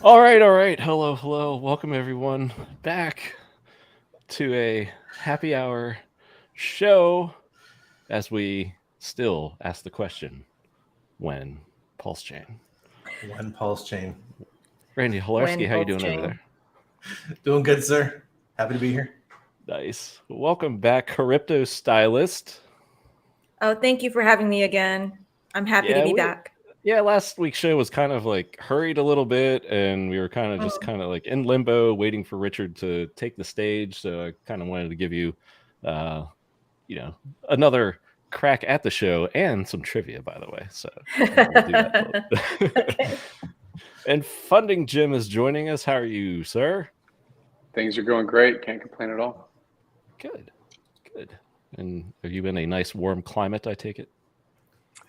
All right. Hello. Welcome everyone back to a happy hour show as we still ask the question, when PulseChain? One PulseChain. Randy Hilarski, When how you doing over PulseChain. there? Doing good, sir. Happy to be here. Nice. Welcome back, Korypto Stylist. Oh, thank you for having me again. I'm happy to be back. Last week's show was kind of like hurried a little bit, and we were kind of just kind of like in limbo, waiting for Richard to take the stage. So I kind of wanted to give you, another crack at the show and some trivia, by the way. So we'll do that. Okay. And Funding Jim is joining us. How are you, sir? Things are going great. Can't complain at all. Good. And have you been a nice warm climate, I take it?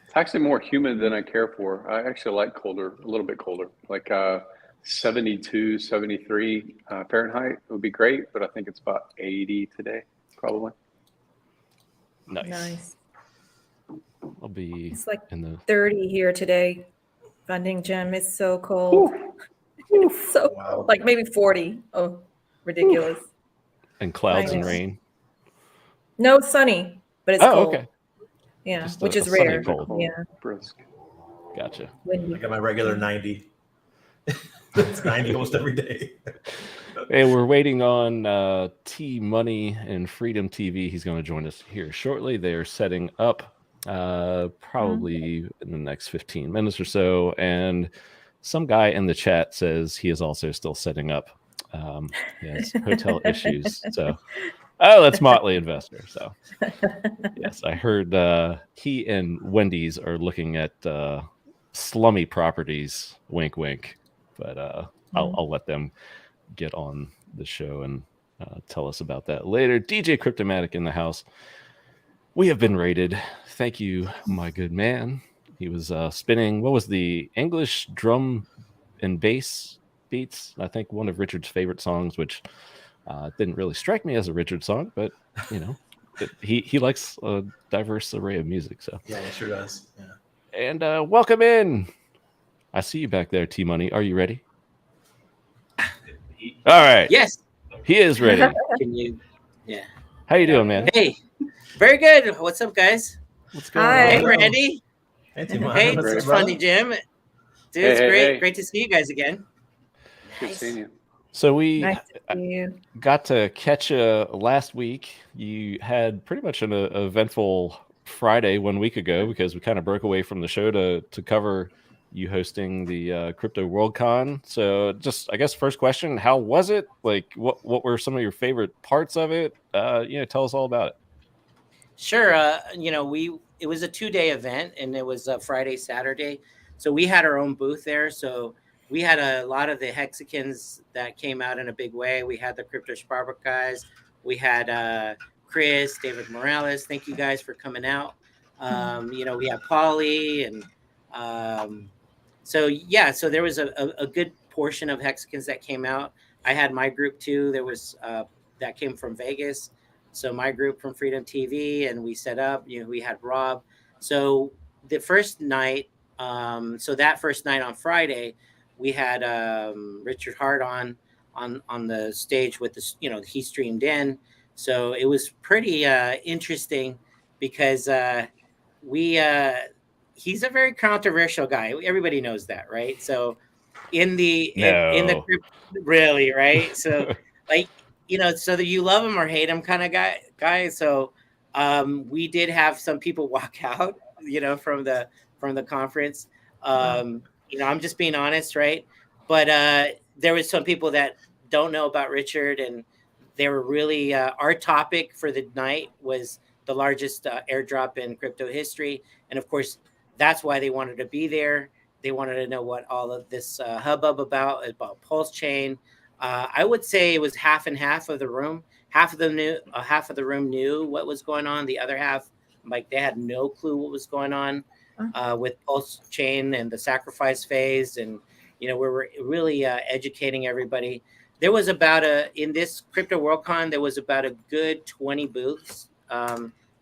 It's actually more humid than I care for. I actually like colder, a little bit colder, like 72, 73 Fahrenheit would be great, but I think it's about 80 today, probably. Nice. I'll be It's like in the 30 here today. Funding Jim is so cold. It's so cold. Like maybe 40. Oh, ridiculous. and clouds and Nice. rain. No, sunny, but it's cold. Okay. Yeah, Just which a is sunny rare. cold. Yeah. Brisk. Gotcha. Windy. I got my regular 90. It's 90 almost every day. Hey, we're waiting on T Money and Freedom TV. He's going to join us here shortly. They are setting up probably in the next 15 minutes or so. And some guy in the chat says he is also still setting up. He has hotel issues. So, that's Motley Investor. So, yes, I heard he and Wendy's are looking at slummy properties. Wink, wink. But I'll let them get on the show and tell us about that later. DJ Cryptomatic in the house. We have been raided. Thank you, my good man. He was spinning, what was the English drum and bass beats? I think one of Richard's favorite songs, which didn't really strike me as a Richard song, but he likes a diverse array of music. So Yeah, he sure does. Yeah. And welcome in. I see you back there, T Money. Are you ready? All right. Yes. He is ready. Can you? Yeah. How you doing, man? Hey. Very good. What's up, guys? What's going Hi. on? Hey, Randy. Hey, Timon. Hey, What's it's up, brother? Funny Jim. Dude, it's Hey, great. hey. Great to see you guys again. Good seeing you. So we Nice to see you. got to catch you last week. You had pretty much an eventful Friday 1 week ago because we kind of broke away from the show to cover you hosting the Crypto WorldCon. So just, I guess, first question, how was it? Like, what were some of your favorite parts of it? Tell us all about it. Sure. It was a 2-day event, and it was Friday, Saturday. So we had our own booth there. So we had a lot of the Hexicans that came out in a big way. We had the Crypto Sparbuck guys. We had Chris, David Morales. Thank you guys for coming out. We had Polly and so there was a good portion of Hexicans that came out. I had my group too. There was that came from Vegas. So my group from Freedom TV, and we set up, we had Rob. So the first night, that first night on Friday, we had Richard Hart on the stage with he streamed in. So it was pretty interesting because he's a very controversial guy. Everybody knows that, right? So in the really, right? So so that you love him or hate him kind of guy. So we did have some people walk out, from the conference. I'm just being honest, right? But there was some people that don't know about Richard, and they were really our topic for the night was the largest airdrop in crypto history, and of course that's why they wanted to be there. They wanted to know what all of this hubbub about PulseChain. I would say it was half and half of the room. Half of the room knew what was going on. The other half, like, they had no clue what was going on with PulseChain and the sacrifice phase. And we were really educating everybody. There was in this Crypto WorldCon, there was about a good 20 booths,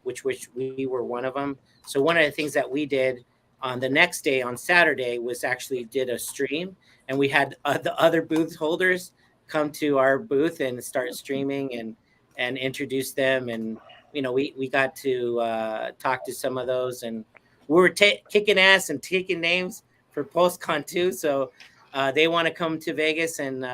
which we were one of them. So one of the things that we did on the next day, on Saturday, was actually did a stream, and we had the other booth holders come to our booth and start streaming and introduce them. And, we got to talk to some of those, and we were kicking ass and taking names for PulseCon too. So they want to come to Vegas, and,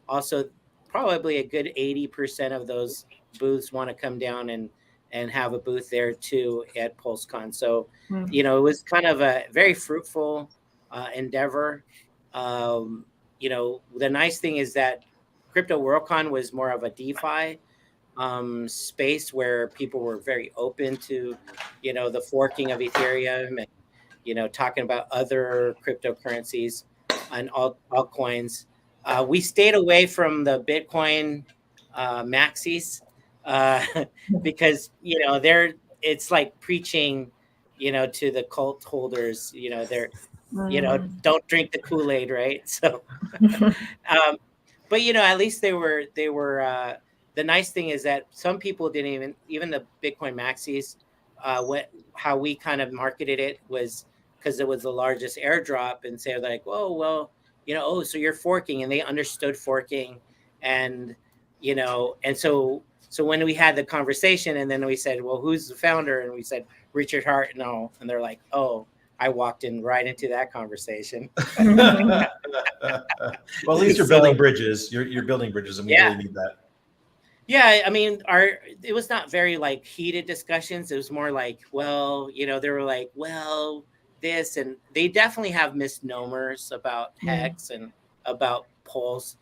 also probably a good 80% of those booths want to come down and have a booth there too at PulseCon. So, it was kind of a very fruitful endeavor. The nice thing is that Crypto WorldCon was more of a DeFi space where people were very open to, the forking of Ethereum and, talking about other cryptocurrencies and altcoins. We stayed away from the Bitcoin maxis because, it's like preaching, to the cult holders, they're, don't drink the Kool-Aid, right? So, but at least they were. The nice thing is that some people didn't even the Bitcoin maxis. How we kind of marketed it was because it was the largest airdrop, and say like, oh well, so you're forking, and they understood forking, and and so when we had the conversation, and then we said, well, who's the founder, and we said Richard Hart, no, and they're like, oh. I walked in right into that conversation. Well, at least you're building bridges. You're building bridges, and we really need that. Yeah, I mean, it was not very like heated discussions. It was more like, well, they were like, well, this, and they definitely have misnomers about HEX and about Pulse.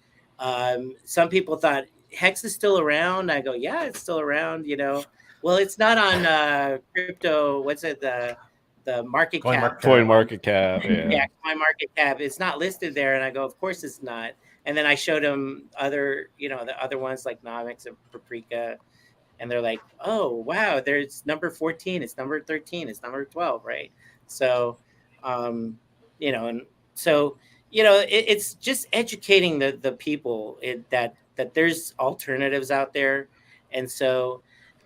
Some people thought HEX is still around. I go, yeah, it's still around. Well, it's not on crypto. What's it? The market cap. Coin market cap. Yeah, coin market cap. It's not listed there, and I go, of course it's not. And then I showed them other, the other ones like Nomics and Paprika, and they're like, oh wow, there's number 14, it's number 13, it's number 12, right? So, and so it's just educating the people that there's alternatives out there, and so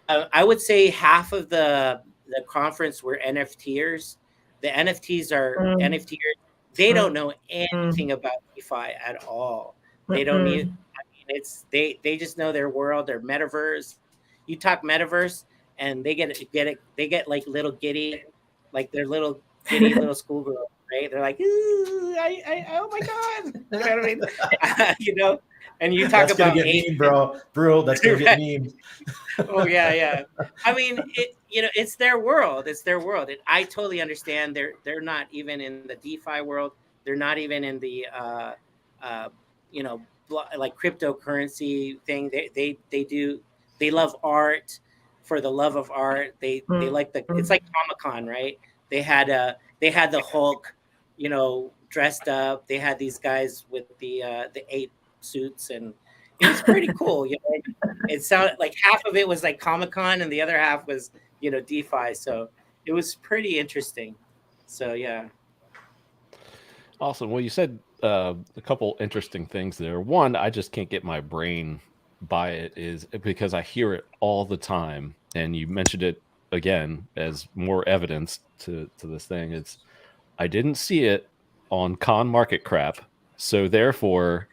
I would say half of the conference were NFTers. The NFTs are NFTers. They don't know anything about DeFi at all. They don't need. I mean, it's they just know their world, their metaverse. You talk metaverse, and they get it. They get like little giddy, like their little giddy little schoolgirl, right? They're like, ooh, oh my god, you know what I mean? And you talk that's about gonna get memed, bro. That's gonna get memed. Oh yeah. I mean, it's their world. It's their world. I totally understand. They're not even in the DeFi world. They're not even in the like cryptocurrency thing. They love art for the love of art. They like it's like Comic-Con, right? They had the Hulk, dressed up. They had these guys with the ape suits, and it was pretty cool. It sounded like half of it was like Comic-Con and the other half was DeFi. So it was pretty interesting. So yeah. Awesome. Well, you said a couple interesting things there. One, I just can't get my brain by it, is because I hear it all the time, and you mentioned it again as more evidence to this thing. It's I didn't see it on Con Market Crap, so therefore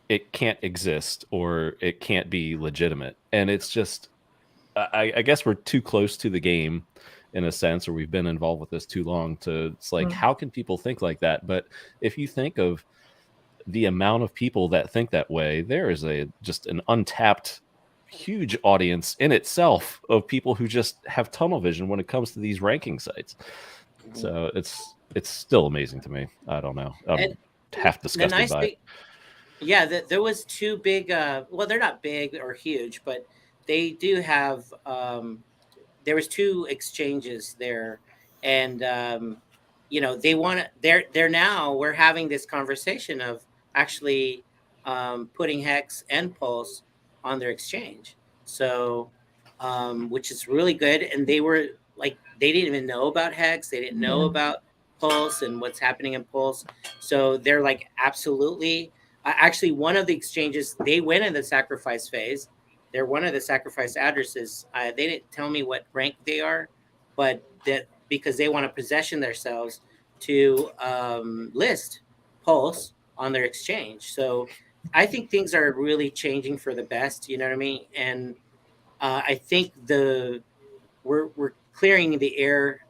it can't exist or it can't be legitimate. And it's just, I guess we're too close to the game in a sense, or we've been involved with this too long it's like, how can people think like that? But if you think of the amount of people that think that way, there is just an untapped huge audience in itself of people who just have tunnel vision when it comes to these ranking sites. So it's still amazing to me. I don't know. I'm half disgusted by it. Yeah, there was two big. Well, they're not big or huge, but they do have. There was two exchanges there, and they want to. They're now. We're having this conversation of actually putting HEX and Pulse on their exchange. So, which is really good. And they were like, they didn't even know about HEX. They didn't know about Pulse and what's happening in Pulse. So they're like, absolutely. Actually, one of the exchanges, they went in the sacrifice phase. They're one of the sacrifice addresses. They didn't tell me what rank they are, but that because they want to position themselves to list Pulse on their exchange. So I think things are really changing for the best. You know what I mean? And I think we're clearing the air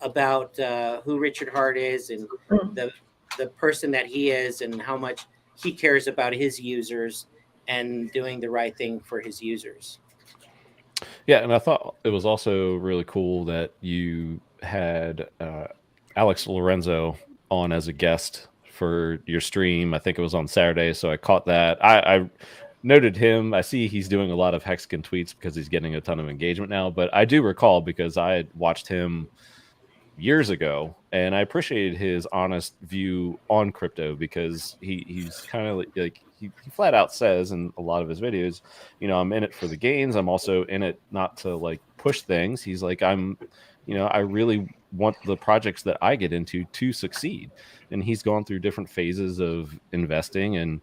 about who Richard Hart is and the person that he is and how much he cares about his users and doing the right thing for his users. Yeah, and I thought it was also really cool that you had Alex Lorenzo on as a guest for your stream. I think it was on Saturday, so I caught that. I noted him. I see he's doing a lot of Hexagon tweets because he's getting a ton of engagement now. But I do recall, because I had watched him years ago, and I appreciated his honest view on crypto, because he's kind of like he flat out says in a lot of his videos, I'm in it for the gains. I'm also in it not to like push things. He's like, I really want the projects that I get into to succeed. And he's gone through different phases of investing, and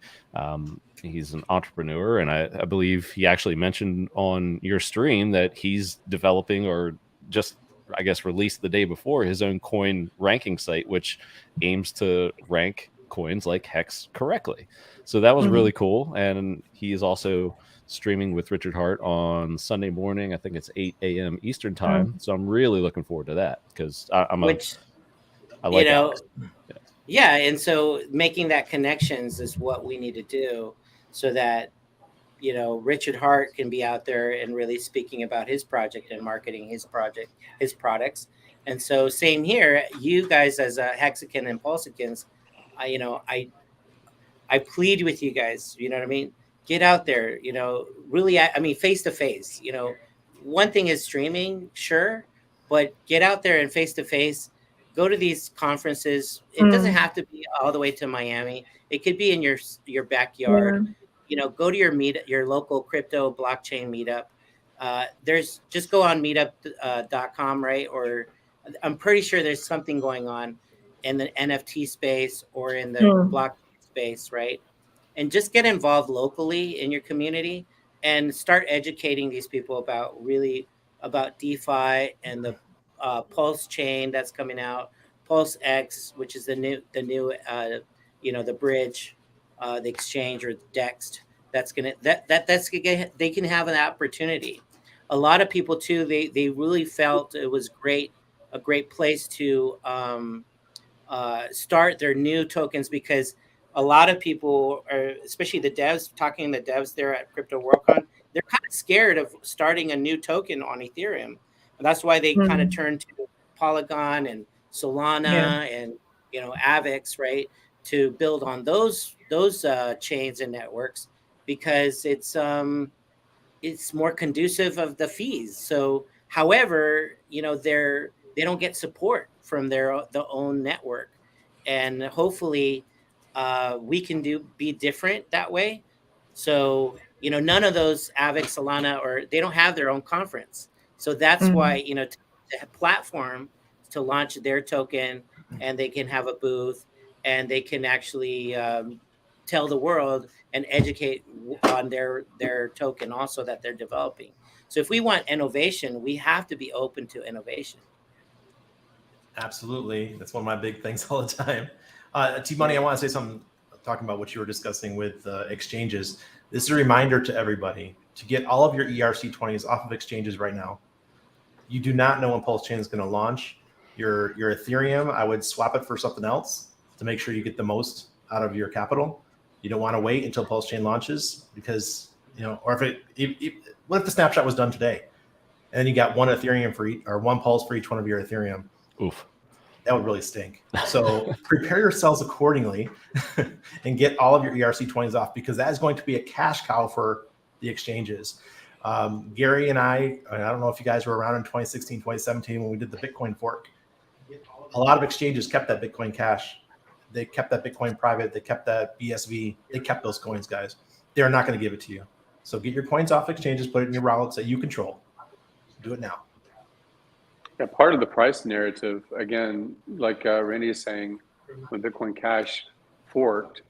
he's an entrepreneur. And I believe he actually mentioned on your stream that he's developing, or just, I guess, released the day before, his own coin ranking site, which aims to rank coins like HEX correctly. So that was really cool. And he is also streaming with Richard Hart on Sunday morning. I think it's 8 a.m. Eastern time. So I'm really looking forward to that, because I like Alex. Yeah. And so making that connections is what we need to do, so that Richard Hart can be out there and really speaking about his project and marketing his products. And so same here, you guys as a Hexagon and PulseCons, I plead with you guys, you know what I mean? Get out there, really, face to face. One thing is streaming, sure, but get out there and face to face. Go to these conferences. It doesn't have to be all the way to Miami. It could be in your backyard. Go to your local crypto blockchain meetup. Just go on meetup.com, right? Or I'm pretty sure there's something going on in the NFT space or in the blockchain space, right? And just get involved locally in your community and start educating these people about DeFi and the Pulse chain that's coming out, PulseX, which is the new the bridge, the exchange, or Dext. That's they can have an opportunity. A lot of people too, they really felt it was a great place to start their new tokens, because a lot of people are, especially the devs there at Crypto WorldCon, they're kind of scared of starting a new token on Ethereum. And that's why they kind of turn to Polygon and Solana and Avix, right, to build on those chains and networks, because it's more conducive of the fees. So, however, they don't get support from their own network, and hopefully we can be different that way. So none of those Avix, Solana, or they don't have their own conference. So that's why the platform to launch their token, and they can have a booth, and they can actually tell the world and educate on their token also that they're developing. So if we want innovation, we have to be open to innovation. Absolutely. That's one of my big things all the time. T-Money, I want to say something talking about what you were discussing with exchanges. This is a reminder to everybody to get all of your ERC20s off of exchanges right now. You do not know when PulseChain is going to launch. Your Ethereum, I would swap it for something else to make sure you get the most out of your capital. You don't want to wait until PulseChain launches, because, or what if the snapshot was done today and then you got one Ethereum or one Pulse for each one of your Ethereum? Oof. That would really stink. So prepare yourselves accordingly and get all of your ERC20s off, because that is going to be a cash cow for the exchanges. Gary and I don't know if you guys were around in 2016, 2017 when we did the Bitcoin fork. A lot of exchanges kept that Bitcoin cash. They kept that Bitcoin private. They kept that BSV. They kept those coins, guys. They're not going to give it to you. So get your coins off exchanges, put it in your wallets that you control. Do it now. Yeah, part of the price narrative, again, like Randy is saying, when Bitcoin Cash forked,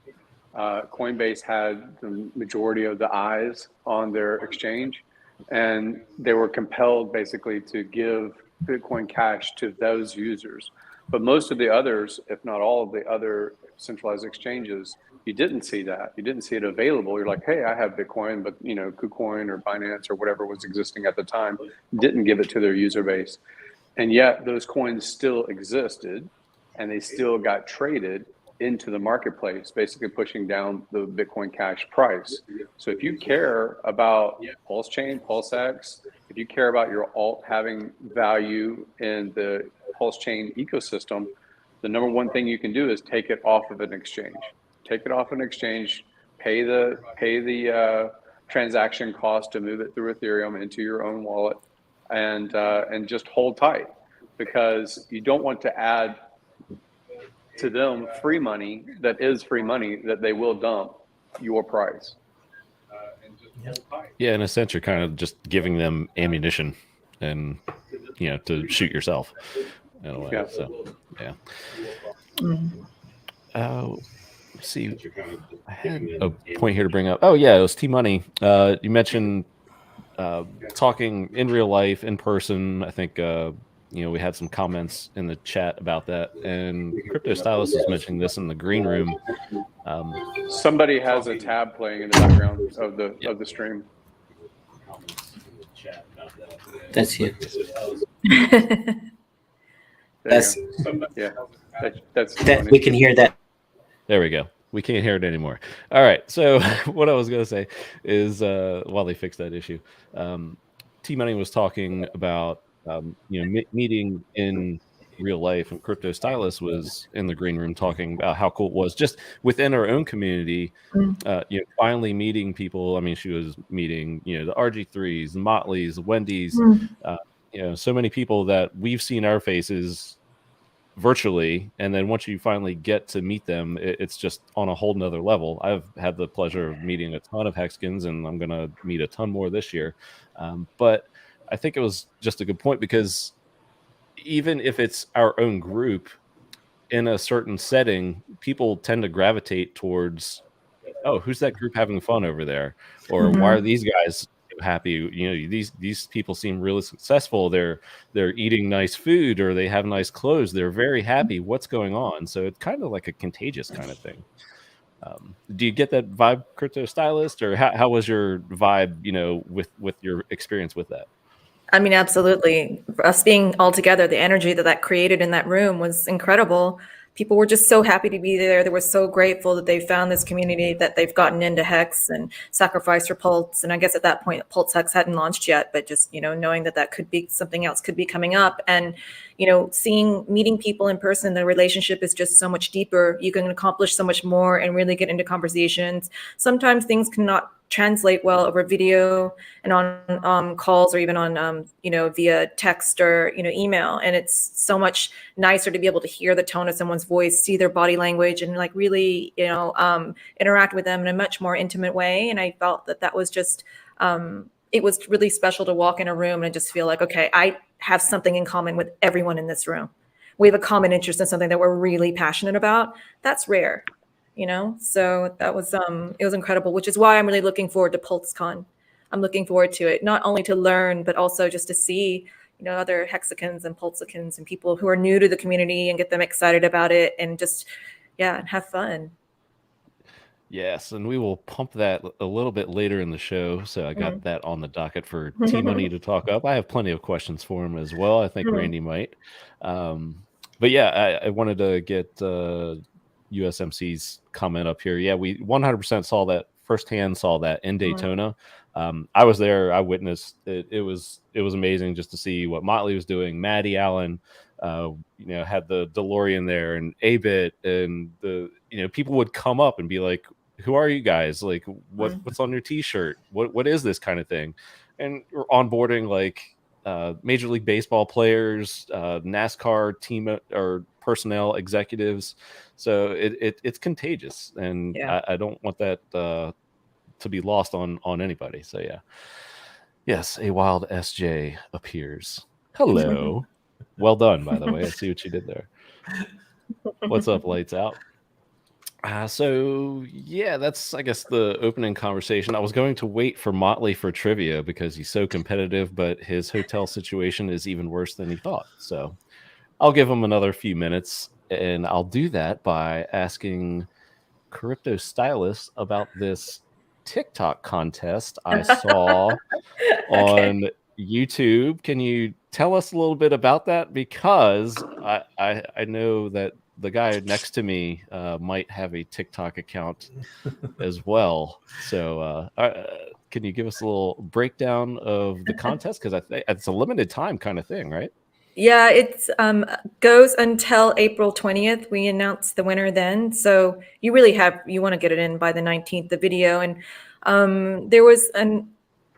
Coinbase had the majority of the eyes on their exchange. and they were compelled basically to give Bitcoin Cash to those users. But most of the others, if not all of the other centralized exchanges, you didn't see that. You didn't see it available. You're like, hey, I have Bitcoin, but KuCoin or Binance or whatever was existing at the time didn't give it to their user base. And yet those coins still existed, and they still got traded into the marketplace, basically pushing down the Bitcoin Cash price. So if you care about PulseChain, PulseX, if you care about your alt having value in the PulseChain ecosystem, the number one thing you can do is take it off of an exchange. Take it off an exchange, pay the transaction cost to move it through Ethereum into your own wallet, and just hold tight, because you don't want to add to them free money that is free money that they will dump your price. Yeah, in a sense, you're kind of just giving them ammunition, and to shoot yourself in a way. Yeah. So yeah. Let's see, I had a point here to bring up. Oh yeah, it was T-Money. You mentioned talking in real life, in person. I think we had some comments in the chat about that, and Korypto Stylist was mentioning this in the green room. Somebody has a tab playing in the background of the stream. That's you. That's we can hear that. There we go. We can't hear it anymore. All right. So what I was going to say is, while they fix that issue, T-Money was talking about meeting in real life, and Korypto Stylist was in the green room talking about how cool it was just within our own community. Finally meeting people. I mean, she was meeting the RG3s, the Motleys, the Wendy's, so many people that we've seen our faces virtually, and then once you finally get to meet them, it's just on a whole nother level. I've had the pleasure of meeting a ton of Hexkins, and I'm gonna meet a ton more this year. But I think it was just a good point, because even if it's our own group in a certain setting, people tend to gravitate towards, oh, who's that group having fun over there, or why are these guys happy? These people seem really successful. They're eating nice food, or they have nice clothes. They're very happy. What's going on? So it's kind of like a contagious kind of thing. Do you get that vibe, Korypto Stylist, or how was your vibe with your experience with that? I mean, absolutely. Us being all together, the energy that created in that room was incredible. People were just so happy to be there. They were so grateful that they found this community, that they've gotten into HEX and sacrificed for Pulse. And I guess at that point, PulseX hadn't launched yet, but just, knowing that could be something else could be coming up. And, meeting people in person, the relationship is just so much deeper. You can accomplish so much more and really get into conversations. Sometimes things cannot translate well over video and on calls, or even on via text or email, and it's so much nicer to be able to hear the tone of someone's voice, see their body language, and really interact with them in a much more intimate way. And I felt that was just it was really special to walk in a room and just feel like, okay, I have something in common with everyone in this room. We have a common interest in something that we're really passionate about. That's rare. So that was it was incredible, which is why I'm really looking forward to PulseCon. I'm looking forward to it, not only to learn, but also just to see other Hexicans and Pulsicans and people who are new to the community, and get them excited about it, and just have fun. Yes, and we will pump that a little bit later in the show. So I got that on the docket for T-Money to talk up. I have plenty of questions for him as well. I think Randy might. But yeah, I wanted to get USMC's comment up here. Yeah, we 100% saw that firsthand, saw that in Daytona. I was there. I witnessed it. It was amazing just to see what Motley was doing. Maddie Allen, had the DeLorean there, and A-Bit, and the people would come up and be like, who are you guys? Like, what's on your t-shirt? What is this kind of thing? And we're onboarding like Major League Baseball players, NASCAR team or personnel executives. So it's contagious, and I don't want that to be lost on anybody. So yeah. Yes, a wild SJ appears. Hello. Well done, by the way. I see what you did there. What's up, Lights Out? So yeah, that's I guess the opening conversation. I was going to wait for Motley for trivia because he's so competitive, but his hotel situation is even worse than he thought. So I'll give him another few minutes, and I'll do that by asking Korypto Stylist about this TikTok contest I saw Okay. on YouTube. Can you tell us a little bit about that? Because I know that the guy next to me might have a TikTok account as well. So can you give us a little breakdown of the contest? Because I think it's a limited time kind of thing, right? Yeah, it's goes until April 20th. We announce the winner then. So you really you want to get it in by the 19th, the video. And there was an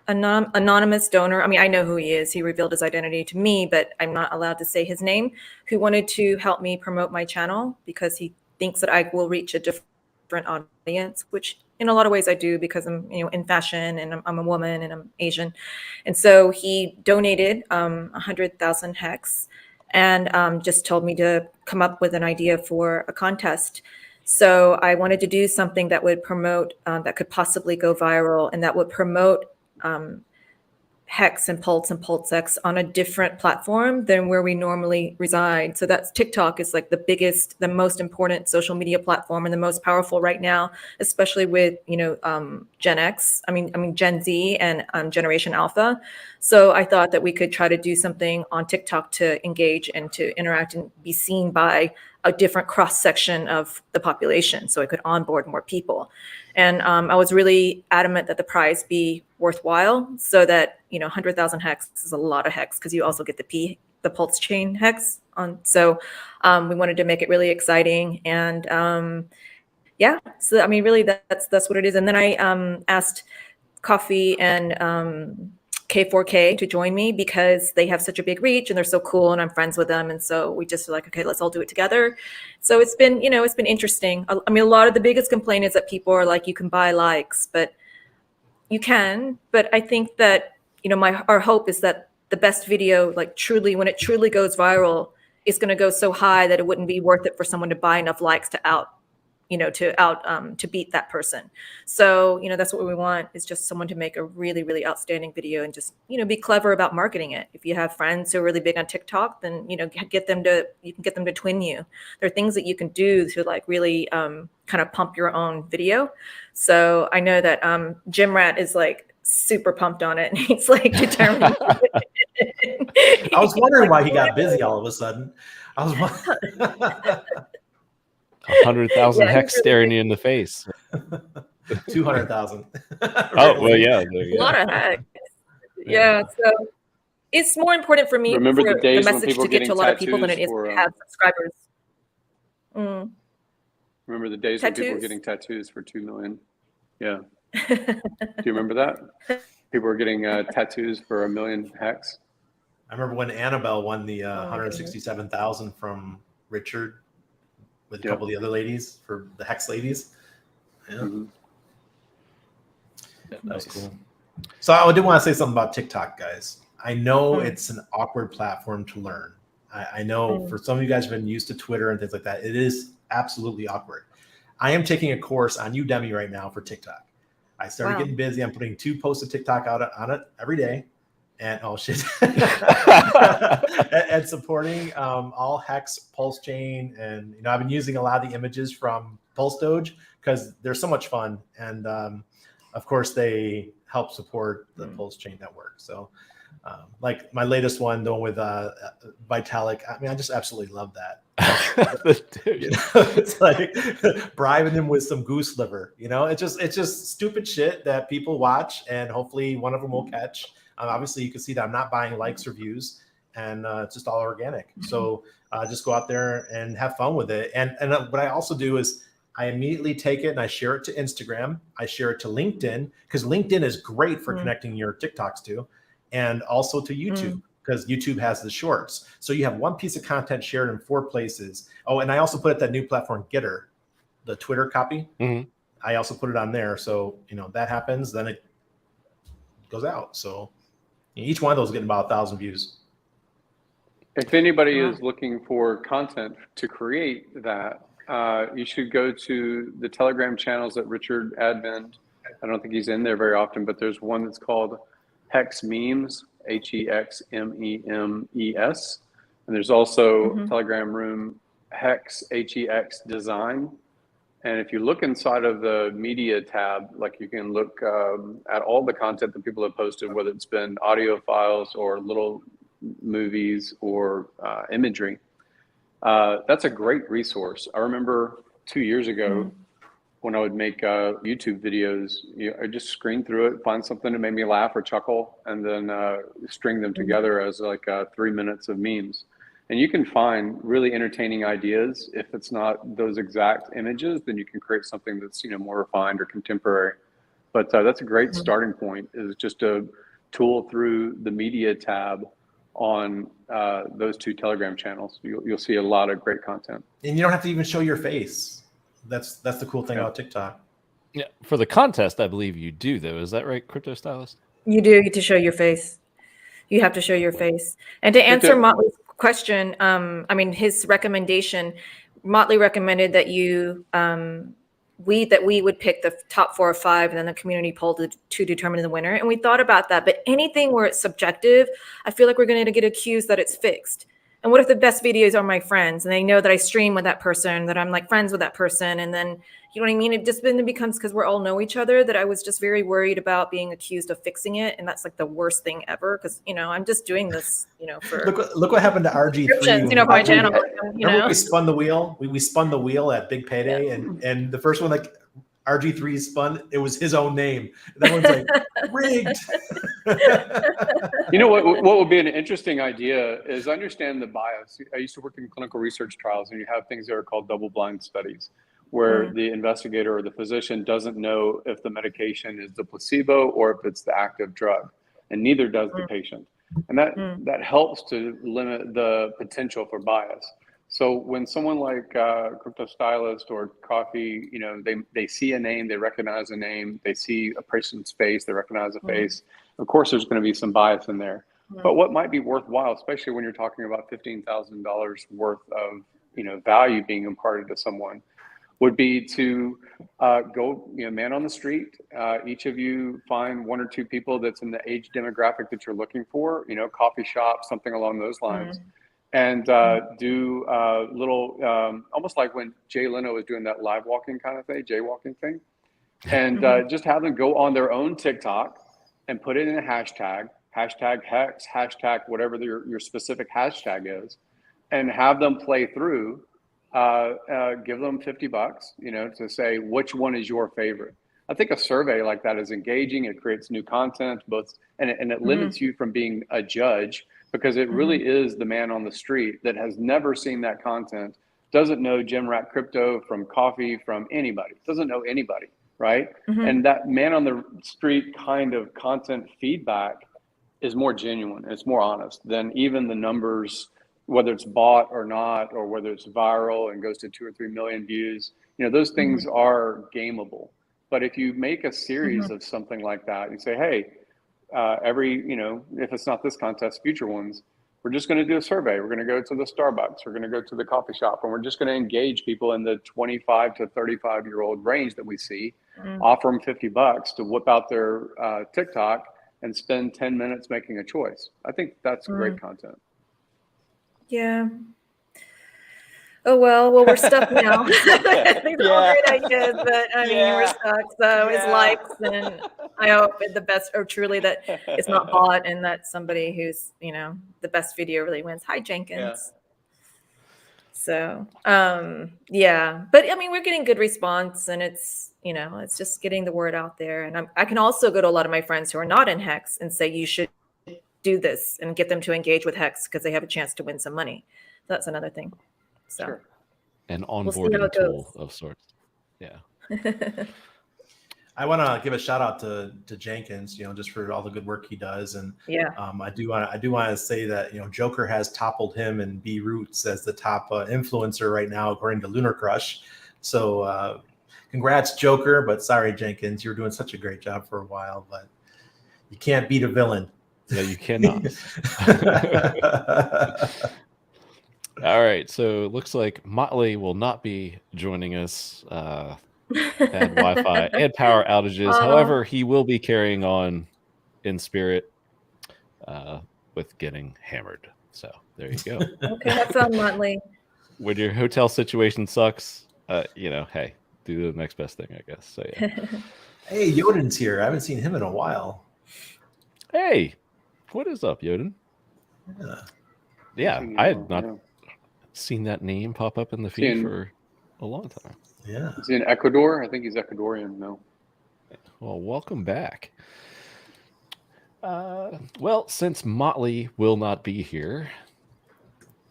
anonymous donor. I mean, I know who he is. He revealed his identity to me, but I'm not allowed to say his name, who wanted to help me promote my channel because he thinks that I will reach a different audience, which in a lot of ways I do because I'm, in fashion and I'm a woman and I'm Asian. And so he donated 100,000 HEX and just told me to come up with an idea for a contest. So I wanted to do something that would promote, that could possibly go viral and that would promote HEX and PulseX on a different platform than where we normally reside. So that's TikTok is like the biggest, the most important social media platform and the most powerful right now, especially with, Gen X, I mean, Gen Z and Generation Alpha. So I thought that we could try to do something on TikTok to engage and to interact and be seen by a different cross section of the population. So I could onboard more people. And I was really adamant that the prize be worthwhile so that, 100,000 HEX is a lot of HEX because you also get the PulseChain HEX on. So we wanted to make it really exciting. And yeah, so I mean, really that's what it is. And then I asked Coffee and K4K to join me because they have such a big reach and they're so cool and I'm friends with them. And so we just were like, okay, let's all do it together. So it's been, it's been interesting. I mean, a lot of the biggest complaint is that people are like, you can buy likes, but you can. But I think that, our hope is that the best video, like truly, when it truly goes viral, is going to go so high that it wouldn't be worth it for someone to buy enough likes to beat that person. So, that's what we want is just someone to make a really, really outstanding video and just, be clever about marketing it. If you have friends who are really big on TikTok, then, you can get them to twin you. There are things that you can do to like really kind of pump your own video. So I know that Jim Rat is like super pumped on it and he's like determined. I was wondering why he got busy all of a sudden. I was wondering. 100,000 Yeah, HEX really staring you in the face. 200,000. Oh, well, yeah. A lot of HEX. Yeah, so it's more important for me Remember for the days when message people to were get to a getting lot of people than tattoos it is for, to have subscribers. Mm. remember the days when people were Tattoos? getting tattoos for 2 million? Yeah. Do you remember that? People were getting tattoos for 1 million HEX. I remember when Annabelle won the Oh my goodness. 167,000 from Richard with a Yep. couple of the other ladies for the HEX ladies. Yeah, Mhm. that Nice. was cool. So I did want to say something about TikTok, guys. I know Hmm. it's an awkward platform to learn. I know Mm. for some of you guys who've been used to Twitter and things like that, it is absolutely awkward. I am taking a course on Udemy right now for TikTok. I started Wow. getting busy. I'm putting 2 posts of TikTok out on it every day. And oh shit, and supporting all HEX, PulseChain, and I've been using a lot of the images from Pulse Doge because they're so much fun, and of course they help support the PulseChain network. So, like my latest one, the one with Vitalik, I mean, I just absolutely love that. It's like bribing him with some goose liver. It's just stupid shit that people watch, and hopefully one of them will catch. Obviously, you can see that I'm not buying likes or views, and it's just all organic. So just go out there and have fun with it. And what I also do is I immediately take it and I share it to Instagram. I share it to LinkedIn because LinkedIn is great for connecting your TikToks to, and also to YouTube because YouTube has the shorts. So you have one piece of content shared in 4 places. Oh, and I also put it that new platform, Getter, the Twitter copy. Mm-hmm. I also put it on there. So, that happens, then it goes out. So each one of those is getting about 1,000 views. If anybody is looking for content to create that, you should go to the Telegram channels that Richard admin. I don't think he's in there very often, but there's one that's called HEX Memes, HEXMEMES. And there's also Telegram room HEX, HEX Design. And if you look inside of the media tab, like you can look at all the content that people have posted, whether it's been audio files or little movies or imagery. That's a great resource. I remember 2 years ago when I would make YouTube videos, I just screen through it, find something that made me laugh or chuckle, and then string them together as like 3 minutes of memes. And you can find really entertaining ideas. If it's not those exact images, then you can create something that's more refined or contemporary. But that's a great starting point, is just a tool through the media tab on those 2 Telegram channels. You'll see a lot of great content. And you don't have to even show your face. That's the cool thing about TikTok. Yeah, for the contest, I believe you do, though. Is that right, Crypto Stylist? You do get to show your face. You have to show your face. And to answer Motley's question, I mean, his recommendation, Motley recommended that we would pick the top 4 or 5, and then the community poll to determine the winner. And we thought about that, but anything where it's subjective, I feel like we're going to get accused that it's fixed. And what if the best videos are my friends, and they know that I stream with that person, that I'm like friends with that person, and then, you know what I mean? It just then becomes, because we all know each other, that I was just very worried about being accused of fixing it, and that's like the worst thing ever, because I'm just doing this, for look what happened to RG3. for my channel. Remember we spun the wheel? We spun the wheel at Big Payday, and the first one, like RG3 spun, it was his own name. That one's like rigged. What would be an interesting idea is, understand the bias. I used to work in clinical research trials, and you have things that are called double-blind studies, where the investigator or the physician doesn't know if the medication is the placebo or if it's the active drug, and neither does the patient. And that helps to limit the potential for bias. So when someone like Crypto Stylist or Coffee, they see a name, they recognize a name, they see a person's face, they recognize a face. Of course, there's going to be some bias in there. But what might be worthwhile, especially when you're talking about $15,000 worth of value being imparted to someone, would be to go, man on the street. Each of you find 1 or 2 people that's in the age demographic that you're looking for, coffee shop, something along those lines. And do little, almost like when Jay Leno was doing that live walking kind of thing, jaywalking thing. And just have them go on their own TikTok and put it in a hashtag HEX, hashtag whatever your specific hashtag is, and have them play through, give them $50, to say which one is your favorite. I think a survey like that is engaging. It creates new content, and it limits you from being a judge, because it really is the man on the street that has never seen that content, doesn't know Jim Rat Crypto from Coffee, from anybody, doesn't know anybody, right? And that man on the street kind of content feedback is more genuine, it's more honest than even the numbers, whether it's bought or not, or whether it's viral and goes to 2 or 3 million views. Those things are gameable. But if you make a series of something like that, you say, hey, if it's not this contest, future ones, we're just going to do a survey. We're going to go to the Starbucks. We're going to go to the coffee shop, and we're just going to engage people in the 25 to 35-year-old range that we see, offer them $50 to whip out their TikTok and spend 10 minutes making a choice. I think that's great content. Yeah. Oh, well, we're stuck now. These are all great ideas, but we're stuck. So it's likes, and I hope the best, or truly that it's not bought, and that somebody who's, the best video really wins. Hi, Jenkins. Yeah. So, but we're getting good response, and it's, it's just getting the word out there. And I can also go to a lot of my friends who are not in HEX and say, you should do this, and get them to engage with HEX because they have a chance to win some money. That's another thing. So, sure. An onboarding tool of sorts. Yeah. I want to give a shout out to Jenkins, just for all the good work he does. And I do want to say that, Joker has toppled him and B Roots as the top influencer right now, according to Lunar Crush. So congrats, Joker. But sorry, Jenkins, you're doing such a great job for a while, but you can't beat a villain. Yeah, you cannot. All right, so it looks like Motley will not be joining us. Bad Wi-Fi and power outages. Aw. However, he will be carrying on in spirit with getting hammered. So there you go. Okay, have fun, Motley. When your hotel situation sucks, hey, do the next best thing, I guess. So yeah. Hey, Yoden's here. I haven't seen him in a while. Hey, what is up, Yoden? Yeah, I had not seen that name pop up in the feed for a long time. Yeah. Is he in Ecuador? I think he's Ecuadorian. No. Well, welcome back. Well, since Motley will not be here,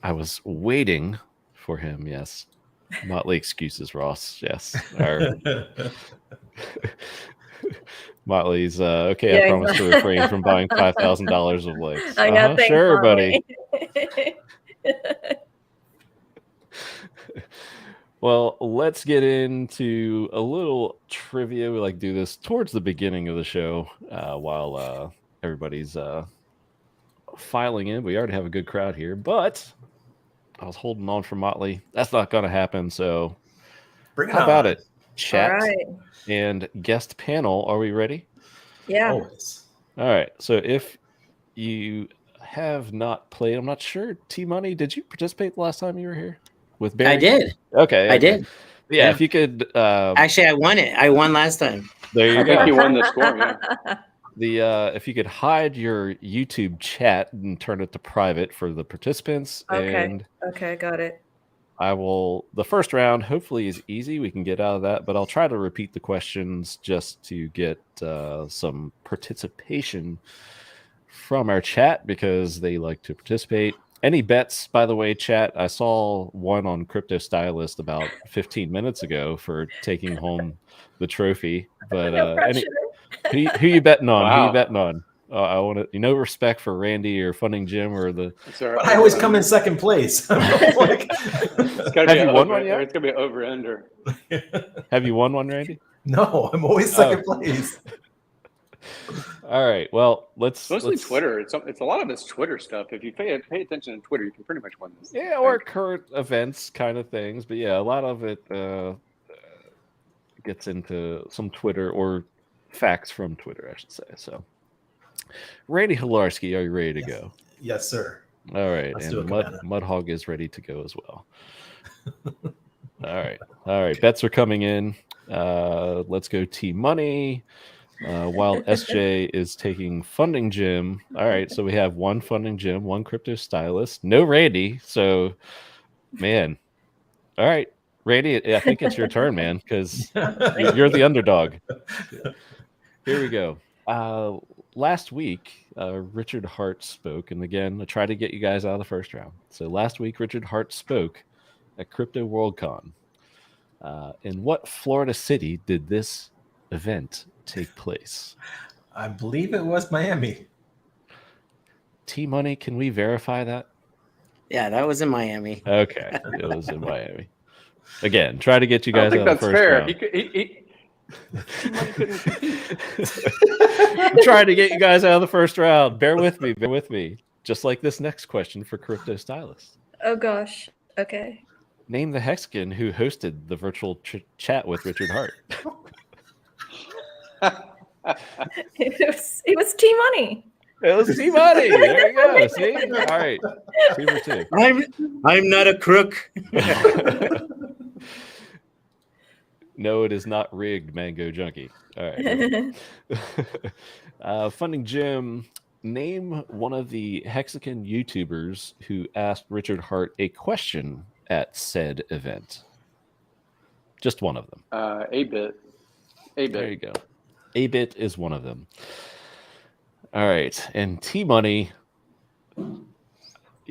I was waiting for him. Yes. Motley excuses, Ross. Yes. Motley's okay. Yeah, I promise to refrain from buying $5,000 of likes. I know. Thanks, Sure, Motley. buddy. Well, let's get into a little trivia. We like to do this towards the beginning of the show while everybody's filing in. We already have a good crowd here, but I was holding on for Motley. That's not going to happen. So how about it? Chat and guest panel. Are we ready? Yeah. Always. All right. So if you have not played, I'm not sure. T-Money, did you participate the last time you were here with Barry? I did. Okay. I did. Yeah. If you could. Actually, I won it. I won last time. There you I think go. you won the score. Yeah. If you could hide your YouTube chat and turn it to private for the participants. Okay. Okay, got it. The first round hopefully is easy. We can get out of that, but I'll try to repeat the questions just to get some participation from our chat because they like to participate. Any bets, by the way, chat? I saw one on Korypto Stylist about 15 minutes ago for taking home the trophy. But who you betting on? Wow. Who you betting on? I want to, respect for Randy or Funding Jim or the. I always come in second place. It's Have you won one yet? It's gonna be over under. Have you won one, Randy? No, I'm always second place. All right. Well, let's Mostly Twitter. It's a lot of it's Twitter stuff. If you pay attention to Twitter, you can pretty much win this. Yeah, or current events kind of things. But yeah, a lot of it gets into some Twitter or facts from Twitter, I should say. So, Randy Hilarski, are you ready to go? Yes, sir. All right. Let's And Mudhog is ready to go as well. All right. Bets are coming in. Let's go T-Money. While SJ is taking Funding Jim. All right, so we have one Funding Jim, one Korypto Stylist, no Randy. So, man, all right, Randy, I think it's your turn, man, because you're the underdog. Here we go. Last week, Richard Hart spoke, and again, I tried to get you guys out of the first round. So last week, Richard Hart spoke at Crypto WorldCon. In what Florida city did this event take place? I believe it was Miami. T-Money, can we verify that? Yeah, that was in Miami. Okay, it was in Miami. Again, try to get you guys I don't out think of the that's first fair. round. I'm trying to get you guys out of the first round. Bear with me. Just like this next question for Korypto Stylist. Oh gosh. Okay. Name the Hexagon who hosted the virtual chat with Richard Hart. It was T-Money. It was T-Money. There you go. See? All right. 2 for 2. I'm not a crook. No, it is not rigged, Mango Junkie. All right. Funding Jim, name one of the Hexagon YouTubers who asked Richard Hart a question at said event. Just one of them. 8-bit. There you go. 8-bit is one of them. All right. And T-Money,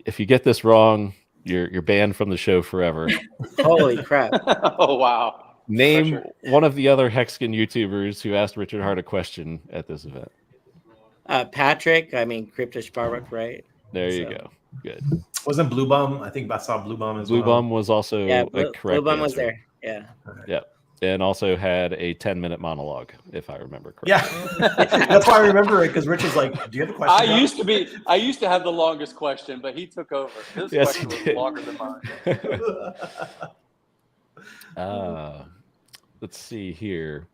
if you get this wrong, you're banned from the show forever. Holy crap. Oh, wow. Name one of the other Hexagon YouTubers who asked Richard Hart a question at this event. Patrick, Crypto Sparbuck, right? There you go. Good. Wasn't Blue Bum? I think I saw Blue Bum as well. Blue Bum was also yeah, a correct Blue Bum was answer. there. Yeah. Right. Yep. and also had a 10-minute monologue, if I remember correctly. Yeah, that's why I remember it, because Rich was like, "Do you have a question?" I used to have the longest question, but he took over. His Yes, question he was did. longer than mine. Let's see here.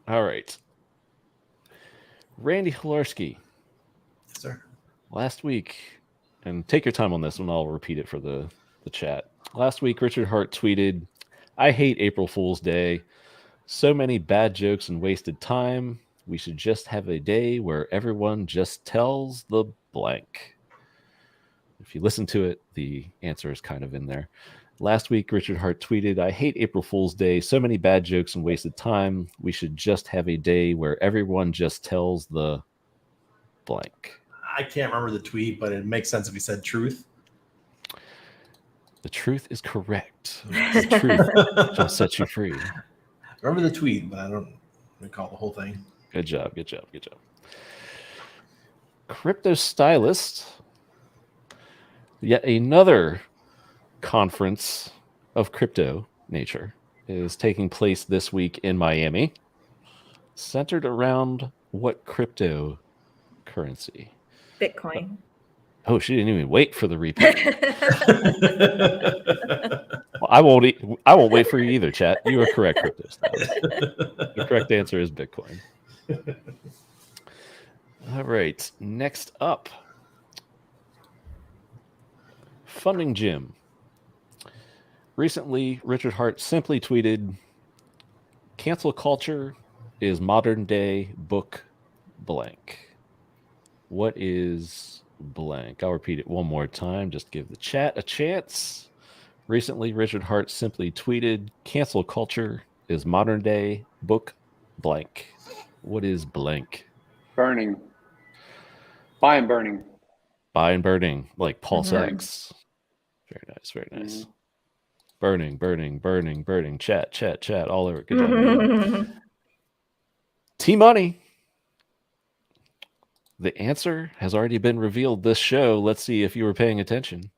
All right. Randy Hilarski. Yes, sir. Last week, and take your time on this one, I'll repeat it for the chat. Last week, Richard Hart tweeted, "I hate April Fool's Day. So many bad jokes and wasted time. We should just have a day where everyone just tells the blank." If you listen to it, the answer is kind of in there. Last week, Richard Hart tweeted, "I hate April Fool's Day. So many bad jokes and wasted time. We should just have a day where everyone just tells the blank." I can't remember the tweet, but it makes sense if he said truth. The truth is correct. The truth shall set you free. Remember the tweet, but I don't recall the whole thing. Good job. Good job. Good job. Korypto Stylist. Yet another conference of crypto nature is taking place this week in Miami, centered around what crypto currency? Bitcoin. Oh, she didn't even wait for the repeat. Well, I won't wait for you either, chat. You are correct, Korypto Stylist. The correct answer is Bitcoin. All right. Next up, Funding Jim. Recently, Richard Hart simply tweeted, "Cancel culture is modern day book blank." What is blank? I'll repeat it one more time. Just give the chat a chance. Recently, Richard Hart simply tweeted, "Cancel culture is modern day book blank." What is blank? Burning. Buy and burning. Buy and burning, like PulseX. Very nice, very nice. Burning, burning, burning, burning. Chat, all over. Good job. T-Money. The answer has already been revealed this show. Let's see if you were paying attention.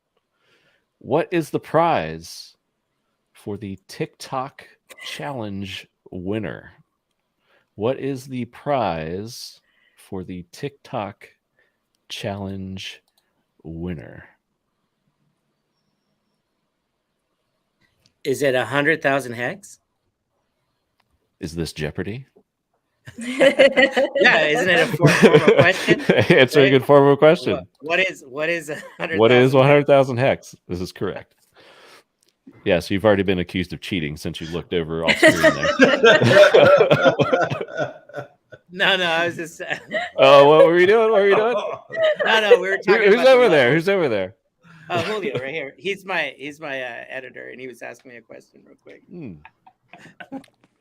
What is the prize for the TikTok challenge winner? What is the prize for the TikTok challenge winner? Is it 100,000 hex? Is this Jeopardy? Yeah, isn't it a formal question? Answering in form of a question. What is 100,000? What is 100,000 hex? This is correct. Yeah, so you've already been accused of cheating since you looked over off screen there. No, I was just. Oh, what were you doing? What were you doing? No, we were talking. Who's over there? Who's over there? Oh, Julio, right here. He's my editor, and he was asking me a question real quick.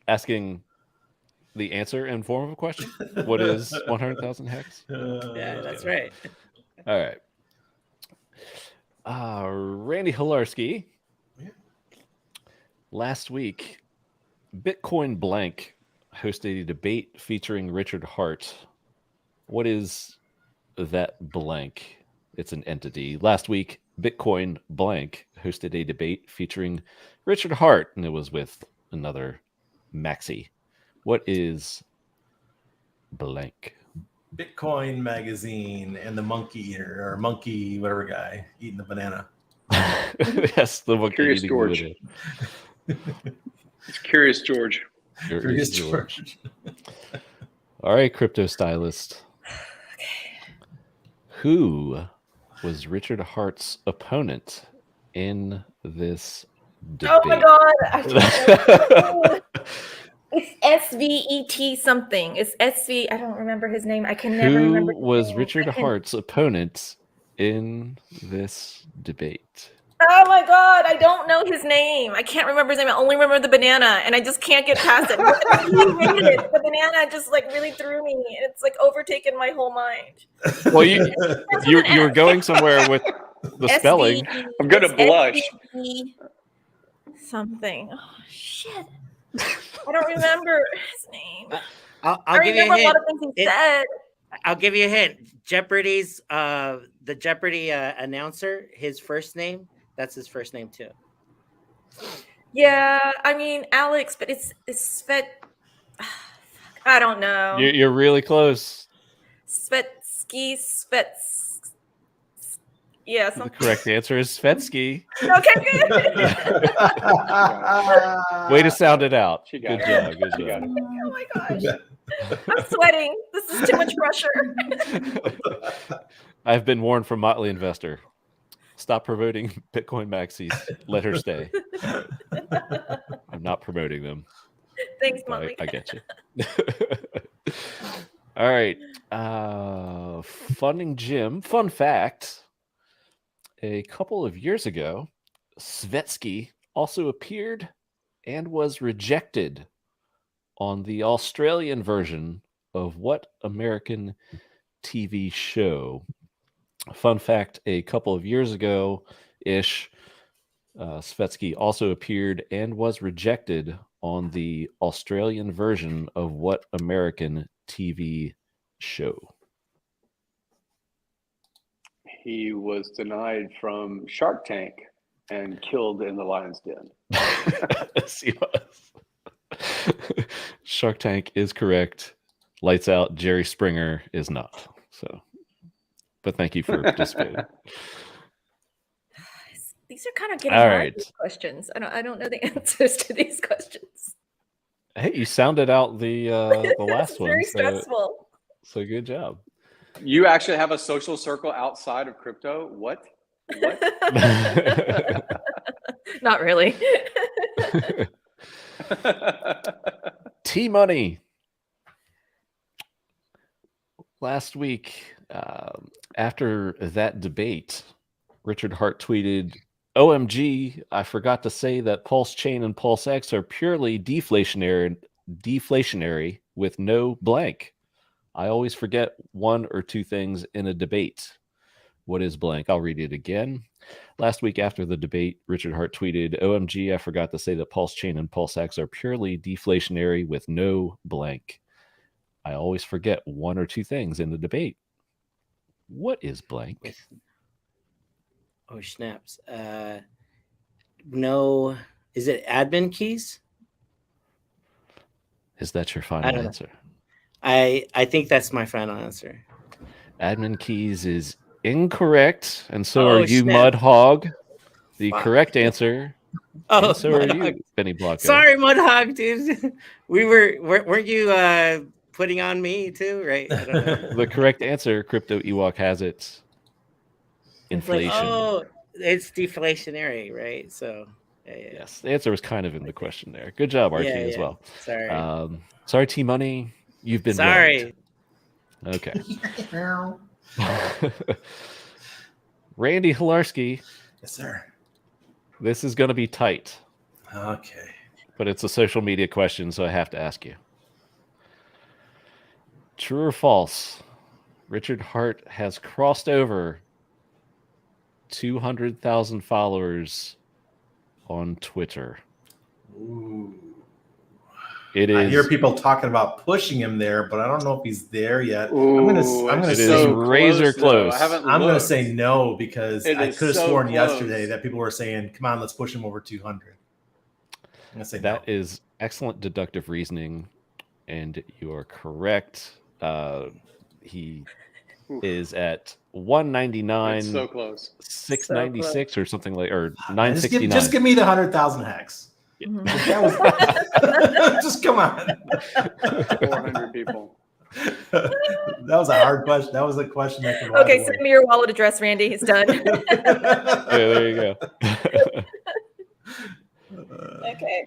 Asking the answer in form of a question. What is 100,000 hex? Yeah, that's right. All right. Randy Hilarski. Last week, Bitcoin Blank hosted a debate featuring Richard Hart. What is that blank? It's an entity. Last week, Bitcoin Blank hosted a debate featuring Richard Hart, and it was with another Maxi. What is blank? Bitcoin Magazine and the monkey eater, or monkey whatever guy eating the banana. Yes, the monkey Curious eating George. banana. It's Curious George. Curious George. All right, Crypto Stylist. Who was Richard Hart's opponent in this debate? Oh my God. It's SVET something. It's SV. I don't remember his name. I can never remember. Who was Richard Hart's opponent in this debate? Oh my God, I don't know his name. I can't remember his name. I only remember the banana, and I just can't get past it. The banana just like really threw me. It's like overtaken my whole mind. Well, you were going somewhere with the spelling. I'm gonna blush. Something. Oh shit. I don't remember his name. I'll give you a hint. A lot of things he said. I'll give you a hint. Jeopardy's the Jeopardy announcer, his first name, that's his first name too. Yeah, I mean Alex, but it's Svet. I don't know. You're really close. Svetsky, Svets. Yeah, The correct answer is Svetsky. Okay, good. Way to sound it out. She got Good it. job. Good She got job. it. Oh my gosh. I'm sweating. This is too much pressure. I've been warned from Motley Investor. Stop promoting Bitcoin maxis. Let her stay. I'm not promoting them. Thanks, but Motley. I get you. All right. Funding Jim. Fun fact. A couple of years ago, Svetsky also appeared and was rejected on the Australian version of what American TV show? Fun fact, a couple of years ago-ish, Svetsky also appeared and was rejected on the Australian version of what American TV show? He was denied from Shark Tank and killed in the lion's den. Yes, he was. Shark Tank is correct. Lights out. Jerry Springer is not. So, but thank you for participating. These are kind of getting All hard, right. these questions. I don't know the answers to these questions. Hey, you sounded out the last It's one. very So, stressful. so good job. You actually have a social circle outside of crypto? What? What? Not really. T Money. Last week, after that debate, Richard Hart tweeted, OMG, I forgot to say that PulseChain and PulseX are purely deflationary with no blank. I always forget one or two things in a debate. What is blank? I'll read it again. Last week after the debate, Richard Hart tweeted, OMG, I forgot to say that PulseChain and PulseX are purely deflationary with no blank. I always forget one or two things in the debate. What is blank? Oh, snaps. No, is it admin keys? Is that your I final don't know. answer? I think that's my final answer. Admin keys is incorrect, and so Oh, are you, snap. Mud Hog. The Fuck. correct answer. Oh, And so are Mudhog. you, Benny Blanco. Sorry, Mudhog, dude. Weren't you putting on me too, right? I don't know. The correct answer, Crypto Ewok has it. Inflation. Oh, it's deflationary, right? So, yeah. Yes, the answer was kind of in the question there. Good job, RT, as well. Sorry. Sorry, T Money. You've been Sorry. wronged. Okay. Randy Hilarski. Yes, sir. This is going to be tight, Okay. but it's a social media question, so I have to ask you. True or false? Richard Hart has crossed over 200,000 followers on Twitter. Ooh. It I is. hear people talking about pushing him there, but I don't know if he's there yet. Ooh, I'm gonna it say is razor though. close. I haven't I'm gonna looked. say no because It I is could have so sworn close. yesterday that people were saying, "Come on, let's push him over 200." I'm gonna say That no. is excellent deductive reasoning, and you are correct. He Oof. is at 199, It's so close. 696 or something like, or Man, just 969. give me the 100,000 hex. Mhm. That was, just come on. 400 people. That was a hard question. That was a question that could Okay, ride send me your wallet address, Randy. He's done. Yeah, there you go. Okay.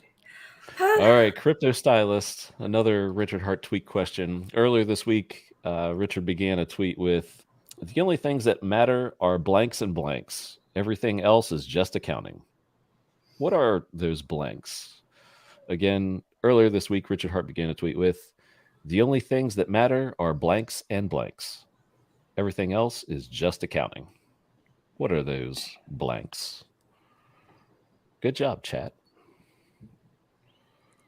All right, Crypto Stylist, another Richard Hart tweet question. Earlier this week, Richard began a tweet with, the only things that matter are blanks and blanks. Everything else is just accounting. What are those blanks? Again, earlier this week, Richard Hart began a tweet with, the only things that matter are blanks and blanks. Everything else is just accounting. What are those blanks? Good job, chat.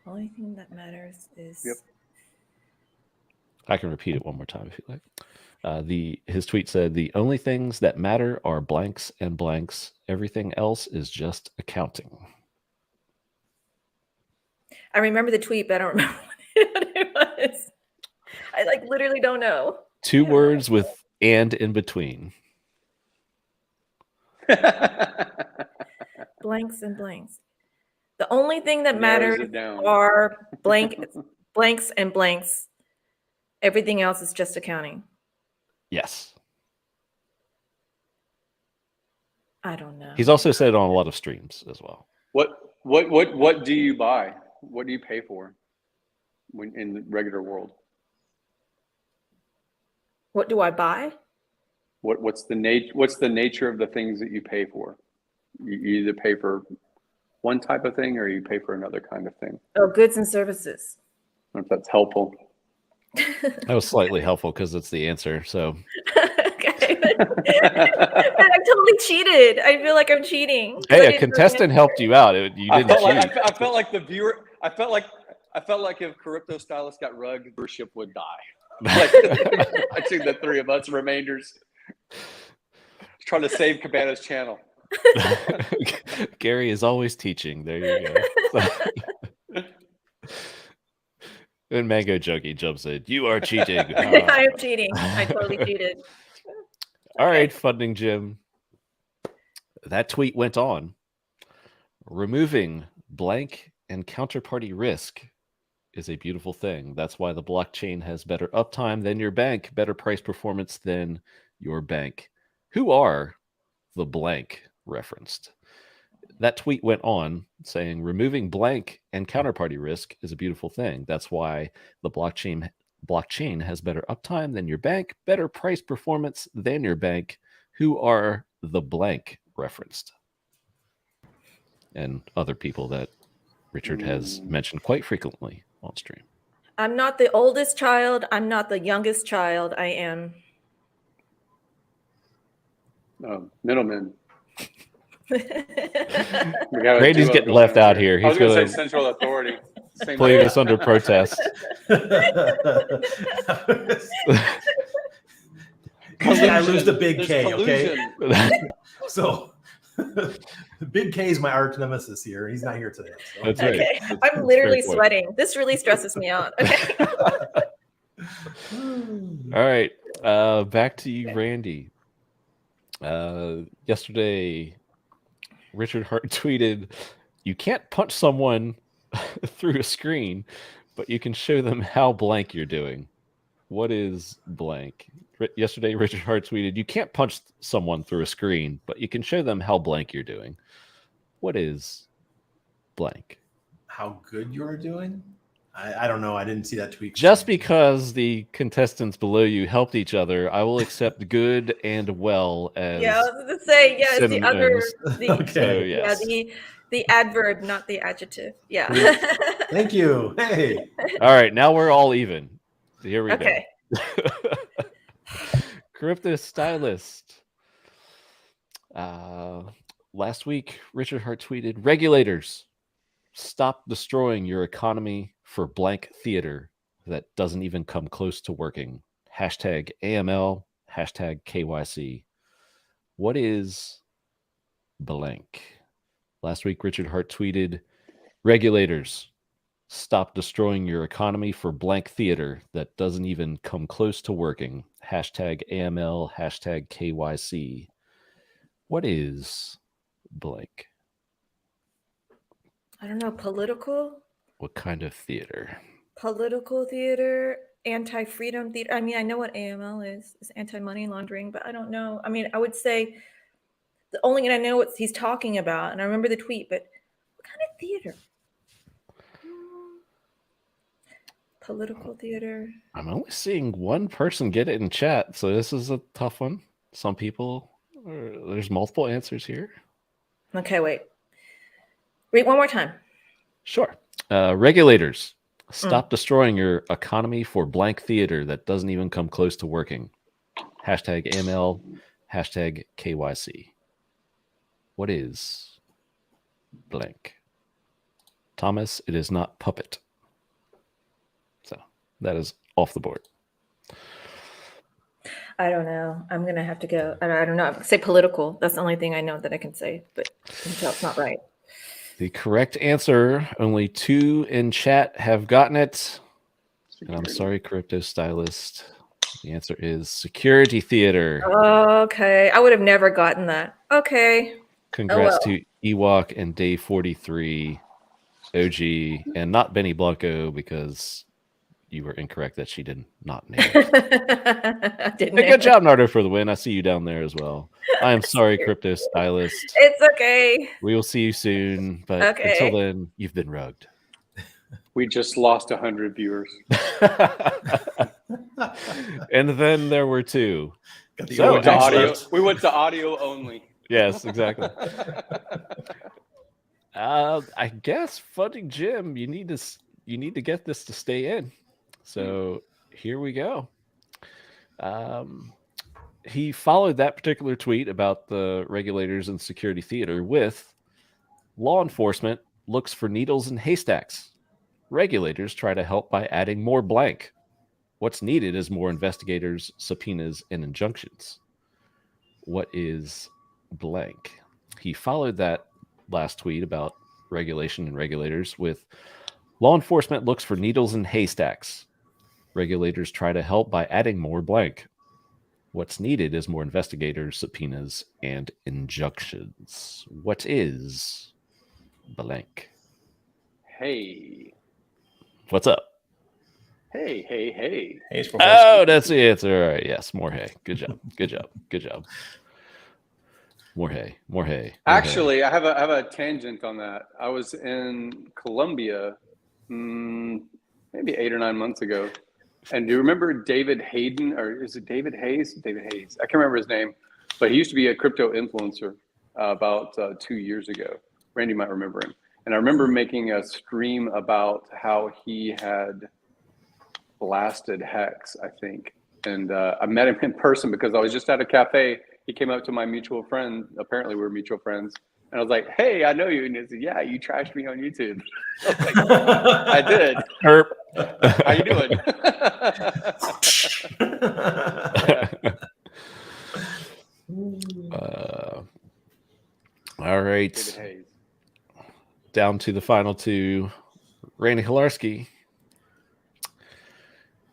Only thing that matters is. Yep. I can repeat it one more time if you like. His tweet said, the only things that matter are blanks and blanks. Everything else is just accounting. I remember the tweet, but I don't remember what it was. I like literally don't know. Two words with "and" in between. Blanks and blanks. The only thing that Narrows matters it down. are blanks and blanks. Everything else is just accounting. Yes. I don't know. He's also said it on a lot of streams as well. What do you buy? What do you pay for when in the regular world? What do I buy? What's the nature of the things that you pay for? You either pay for one type of thing or you pay for another kind of thing. Oh, goods and services. I don't know if that's helpful. That was slightly helpful because it's the answer. So Okay. I totally cheated. I feel like I'm cheating. hey, a contestant helped you out. You didn't cheat. I felt like the viewer. I felt like if Korypto Stylist got rugged, viewership would die. Like watching the three of us remainders trying to save Cabana's channel. Gary is always teaching. There you go. And Mango Juggy jumps in. You are cheating. I am cheating. I totally cheated. All right, Funding Jim. That tweet went on. Removing blank and counterparty risk is a beautiful thing. That's why the blockchain has better uptime than your bank, better price performance than your bank. Who are the blank referenced? That tweet went on saying removing blank and counterparty risk is a beautiful thing. That's why the blockchain has better uptime than your bank, better price performance than your bank. Who are the blank referenced? And other people that Richard has mentioned quite frequently on stream. I'm not the oldest child. I'm not the youngest child. I am Middleman. Randy's getting left out here. I was He's going going to say central authority. Same putting thing. us under protest. I lose the big There's K, okay? collusion. So the big K is my arch nemesis here. He's not here today. So. That's right. okay. That's I'm literally fair point. sweating. This really stresses me out. Okay. All right. Back to you, Randy. Yesterday, Richard Hart tweeted, "You can't punch someone through a screen, but you can show them how blank you're doing." What is blank? Yesterday, Richard Hart tweeted, "You can't punch someone through a screen, but you can show them how blank you're doing." What is blank? How good you're doing? I don't know. I didn't see that tweet. Just because the contestants below you helped each other, I will accept good and well as Yeah, I was going to say, yeah, it's the other, synonyms. the, So, yes. yeah, the adverb, not the adjective. Yeah. Thank you. Hey. All right, now we're all even. Here we Okay. go. Korypto Stylist. Last week, Richard Hart tweeted, "Regulators, stop destroying your economy for blank theater that doesn't even come close to working. Hashtag AML, hashtag KYC." What is blank? Last week, Richard Hart tweeted, "Regulators, stop destroying your economy for blank theater that doesn't even come close to working. Hashtag AML, hashtag KYC." What is blank? I don't know, political theater? Political theater, anti-freedom theater. I mean, I know what AML is. It's anti-money laundering, but I don't know. I mean, I would say the only thing I know what he's talking about, and I remember the tweet, but what kind of theater? Political theater. I'm only seeing one person get it in chat, so this is a tough one. Some people, there's multiple answers here. Okay, wait. Read one more time. Sure. Regulators, stop destroying your economy for blank theater that doesn't even come close to working. Hashtag AML, hashtag KYC. What is blank? Thomas, it is not puppet. So that is off the board. I don't know. I'm going to have to go. I don't know. Say political. That's the only thing I know that I can say, but until it's not right. The correct answer, only 2 in chat have gotten it. And I'm sorry, Korypto Stylist. The answer is Security Theater. Okay. I would have never gotten that. Okay. Congrats to Ewok and Day 43, OG, and not Benny Blanco, because you were incorrect that she did not name it. Didn't Hey, good job, Nardo, for the win. I see you down there as well. I am sorry, Korypto Stylist. It's okay. We will see you soon, but until then, you've been rugged. We just lost 100 viewers. And then there were 2. So we went to audio only. Yes, exactly. I guess Funding Jim, you need to get this to stay in. So here we go. He followed that particular tweet about the regulators and security theater with law enforcement looks for needles in haystacks. Regulators try to help by adding more blank. What's needed is more investigators, subpoenas, and injunctions. What is blank? He followed that last tweet about regulation and regulators with law enforcement looks for needles in haystacks. Regulators try to help by adding more blank. What's needed is more investigators, subpoenas, and injunctions. What is blank? Hey. What's up? Hey. Hey, oh, that's the answer. All right. Yes, more hay. Good job. Good job. More hay. Actually, I have a tangent on that. I was in Colombia maybe 8 or 9 months ago. And do you remember David Hayden, or is it David Hayes? David Hayes. I can't remember his name, but he used to be a crypto influencer about 2 years ago. Randy might remember him. And I remember making a stream about how he had blasted HEX, I think. And I met him in person because I was just at a cafe. He came up to my mutual friend. Apparently we're mutual friends. And I was like, hey, I know you. And he said, yeah, you trashed me on YouTube. I was like, I did. Herp. How you doing? All right. Down to the final 2. Randy Hilarski.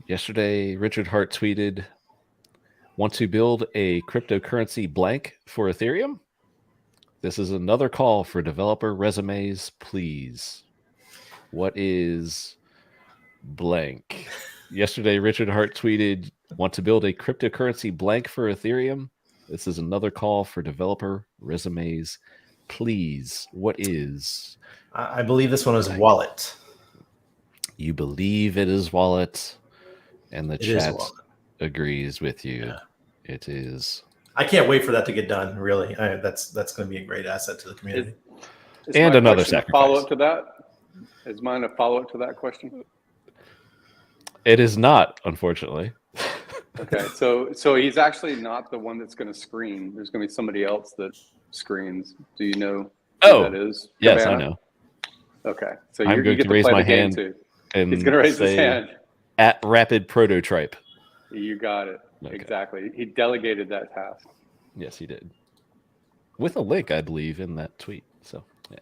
Yesterday, Richard Hart tweeted, want to build a cryptocurrency blank for Ethereum? This is another call for developer resumes, please. What is blank? Yesterday, Richard Hart tweeted, want to build a cryptocurrency blank for Ethereum? This is another call for developer resumes, please. What is? I believe this one is wallet. You believe it is wallet, and the chat agrees with you. Yeah. It is. I can't wait for that to get done. Really, that's going to be a great asset to the community. And another sacrifice. Follow up to that. Is mine a follow up to that question? It is not, unfortunately. Okay, so he's actually not the one that's going to screen. There's going to be somebody else that screens. Do you know who that is? Yes, Cabana? I know. Okay, so I'm going to raise my hand. Too. He's going to raise his hand. At Rapid Prototype. You got it. Okay. Exactly. He delegated that task. Yes, he did. With a link, I believe, in that tweet. So, yeah.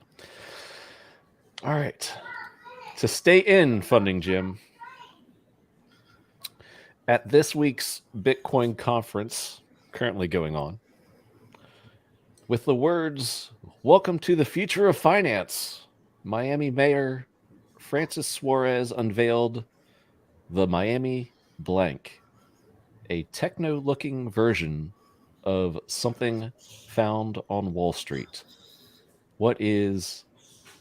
All right. To stay in Funding Jim, at this week's Bitcoin conference, currently going on, with the words, "Welcome to the future of finance," Miami Mayor Francis Suarez unveiled the Miami blank, a techno-looking version of something found on Wall Street. What is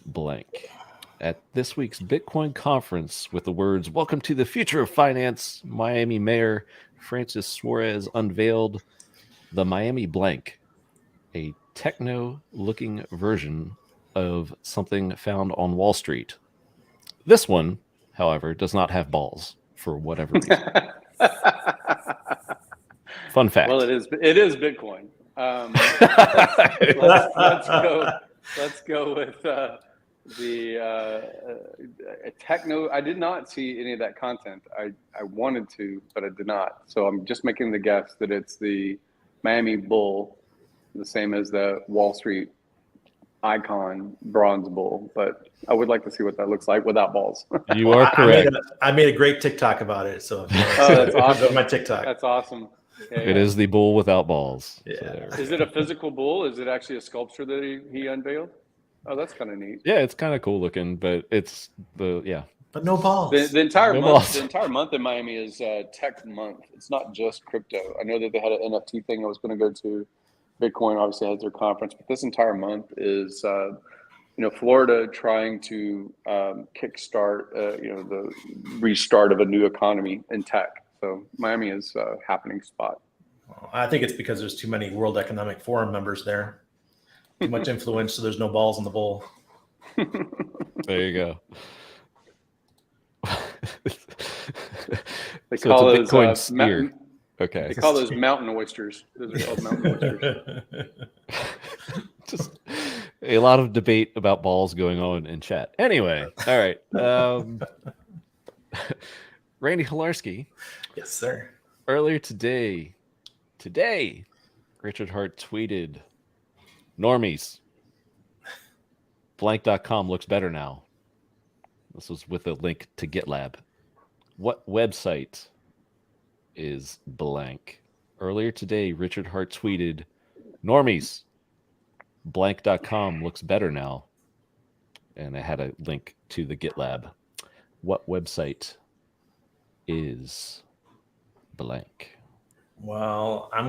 blank? At this week's Bitcoin conference, with the words, "Welcome to the future of finance," Miami Mayor Francis Suarez unveiled the Miami blank, a techno-looking version of something found on Wall Street. This one, however, does not have balls for whatever reason. Fun fact. Well, it is Bitcoin. Let's go with the techno. I did not see any of that content. I wanted to, but I did not. So I'm just making the guess that it's the Miami Bull, the same as the Wall Street icon bronze bull, but I would like to see what that looks like without balls. You are correct. I made a great TikTok about it. So that's awesome. My TikTok. That's awesome. Yeah, it is the bull without balls. Yeah. So. Is it a physical bull? Is it actually a sculpture that he unveiled? Oh, that's kind of neat. Yeah, it's kind of cool looking, but it's But no balls. The entire No month. balls. The entire month in Miami is Tech Month. It's not just crypto. I know that they had an NFT thing I was going to go to. Bitcoin obviously has their conference, but this entire month is Florida trying to kickstart the restart of a new economy in tech. So Miami is a happening spot. I think it's because there's too many World Economic Forum members there. Too much influence, so there's no balls in the bowl. There you go. They So call it's a those Bitcoin sphere. Okay. They call those mountain oysters. Those are called mountain oysters. Just a lot of debate about balls going on in chat. Anyway, all right. Randy Hilarski. Yes, sir. Earlier today, Richard Hart tweeted, "Normies, blank.com looks better now." This was with a link to GitLab. What website is blank? Earlier today, Richard Hart tweeted, "Normies, blank.com looks better now." And I had a link to the GitLab. What website is blank? Well, I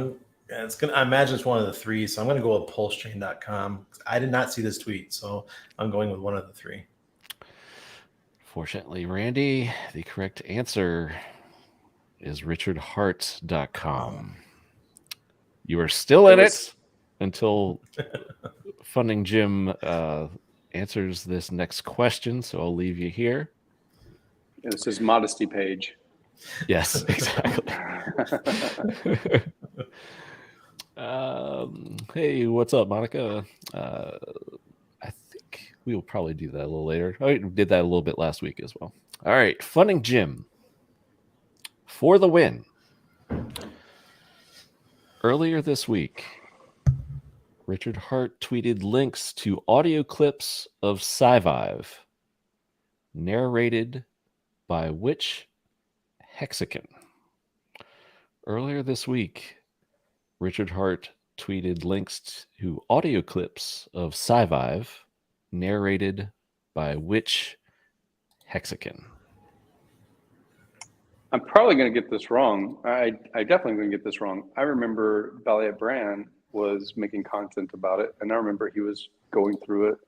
imagine it's one of the three, so I'm gonna go with PulseChain.com. I did not see this tweet, so I'm going with one of the three. Fortunately, Randy, the correct answer is richardhart.com. You are still in it until Funding Jim answers this next question, so I'll leave you here. This is modesty page. Yes, exactly. Hey, what's up, Monica? I think we will probably do that a little later. I did that a little bit last week as well. All right, Funding Jim for the win. Earlier this week, Richard Hart tweeted links to audio clips of Sci-Vive, narrated by which Hexagon? Earlier this week, Richard Hart tweeted links to audio clips of Sci-Vive, narrated by which Hexagon? I'm probably going to get this wrong. I definitely going to get this wrong. I remember Balliet Brand was making content about it, and I remember he was going through it,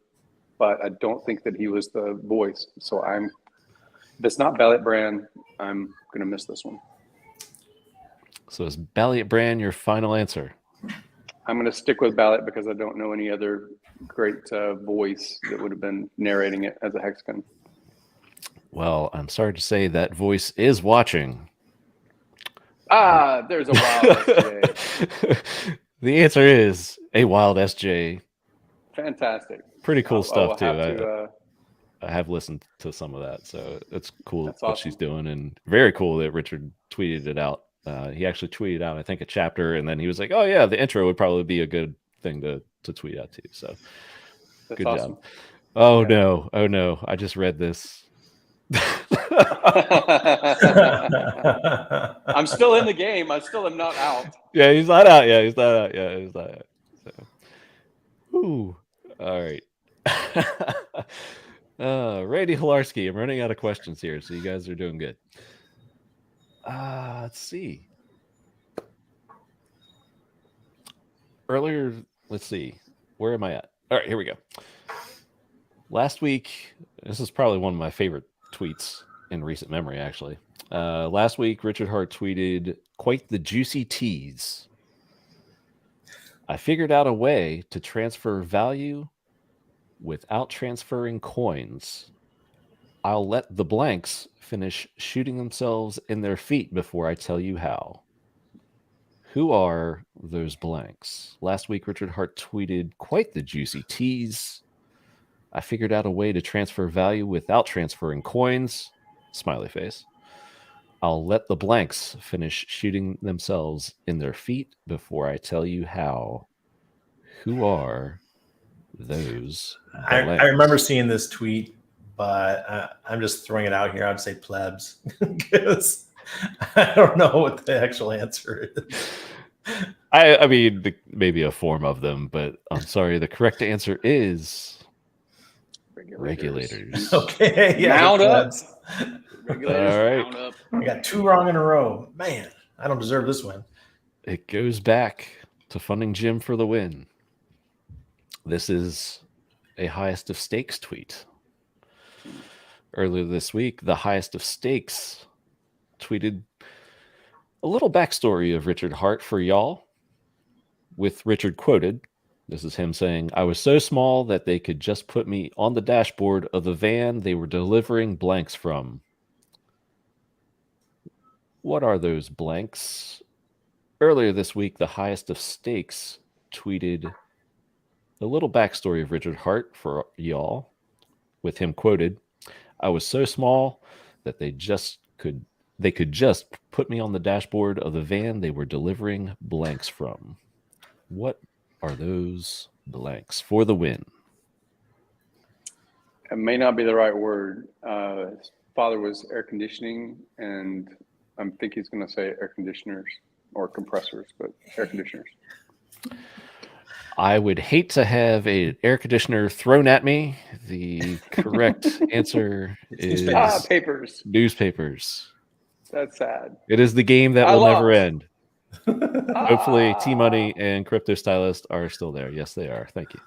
but I don't think that he was the voice. So if it's not Balliet Brand, I'm going to miss this one. So is Balliet Brand your final answer? I'm going to stick with Balliet because I don't know any other great voice that would have been narrating it as a Hexagon. Well, I'm sorry to say that voice is watching. There's a wild SJ. The answer is a wild SJ. Fantastic. Pretty cool stuff too. I I have listened to some of that, so it's cool That's what awesome. she's doing, and very cool that Richard tweeted it out. He actually tweeted out, I think, a chapter, and then he was like, "Oh yeah, the intro would probably be a good thing to tweet out too." So That's good awesome. job. Oh no, I just read this. I'm still in the game. I still am not out. Yeah, he's not out. Yeah, he's not out. Yeah, he's not out. So, ooh, all right. Randy Hilarski, I'm running out of questions here, so you guys are doing good. Let's see. Earlier, let's see. Where am I at? All right, here we go. Last week, this is probably one of my favorite tweets in recent memory, actually. Last week, Richard Hart tweeted, "Quite the juicy tease. I figured out a way to transfer value without transferring coins. I'll let the blanks finish shooting themselves in their feet before I tell you how. Who are those blanks?" Last week, Richard Hart tweeted, "Quite the juicy tease. I figured out a way to transfer value without transferring coins." Smiley face. "I'll let the blanks finish shooting themselves in their feet before I tell you how. Who are those I blanks? remember seeing this tweet, but I'm just throwing it out here. I'd say plebs because I don't know what the actual answer is. I mean, maybe a form of them, but I'm sorry. The correct answer is regulators. Okay, yeah, Mount up. plebs. Regulators, All right. mount up. I got 2 wrong in a row. Man, I don't deserve this one. It goes back to Funding Jim for the win. This is a highest of stakes tweet. Earlier this week, the highest of stakes tweeted a little backstory of Richard Hart for y'all, with Richard quoted. This is him saying, "I was so small that they could just put me on the dashboard of the van they were delivering blanks from." What are those blanks? Earlier this week, the highest of stakes tweeted a little backstory of Richard Hart for y'all, with him quoted, "I was so small that they could just put me on the dashboard of the van they were delivering blanks from." What are those blanks for the win? It may not be the right word. His father was air conditioning, and I think he's going to say air conditioners or compressors, but air conditioners. I would hate to have an air conditioner thrown at me. The correct answer is papers. Newspapers. That's sad. It is the game that I will never lost. end. Hopefully, T Money and Crypto Stylist are still there. Yes, they are. Thank you.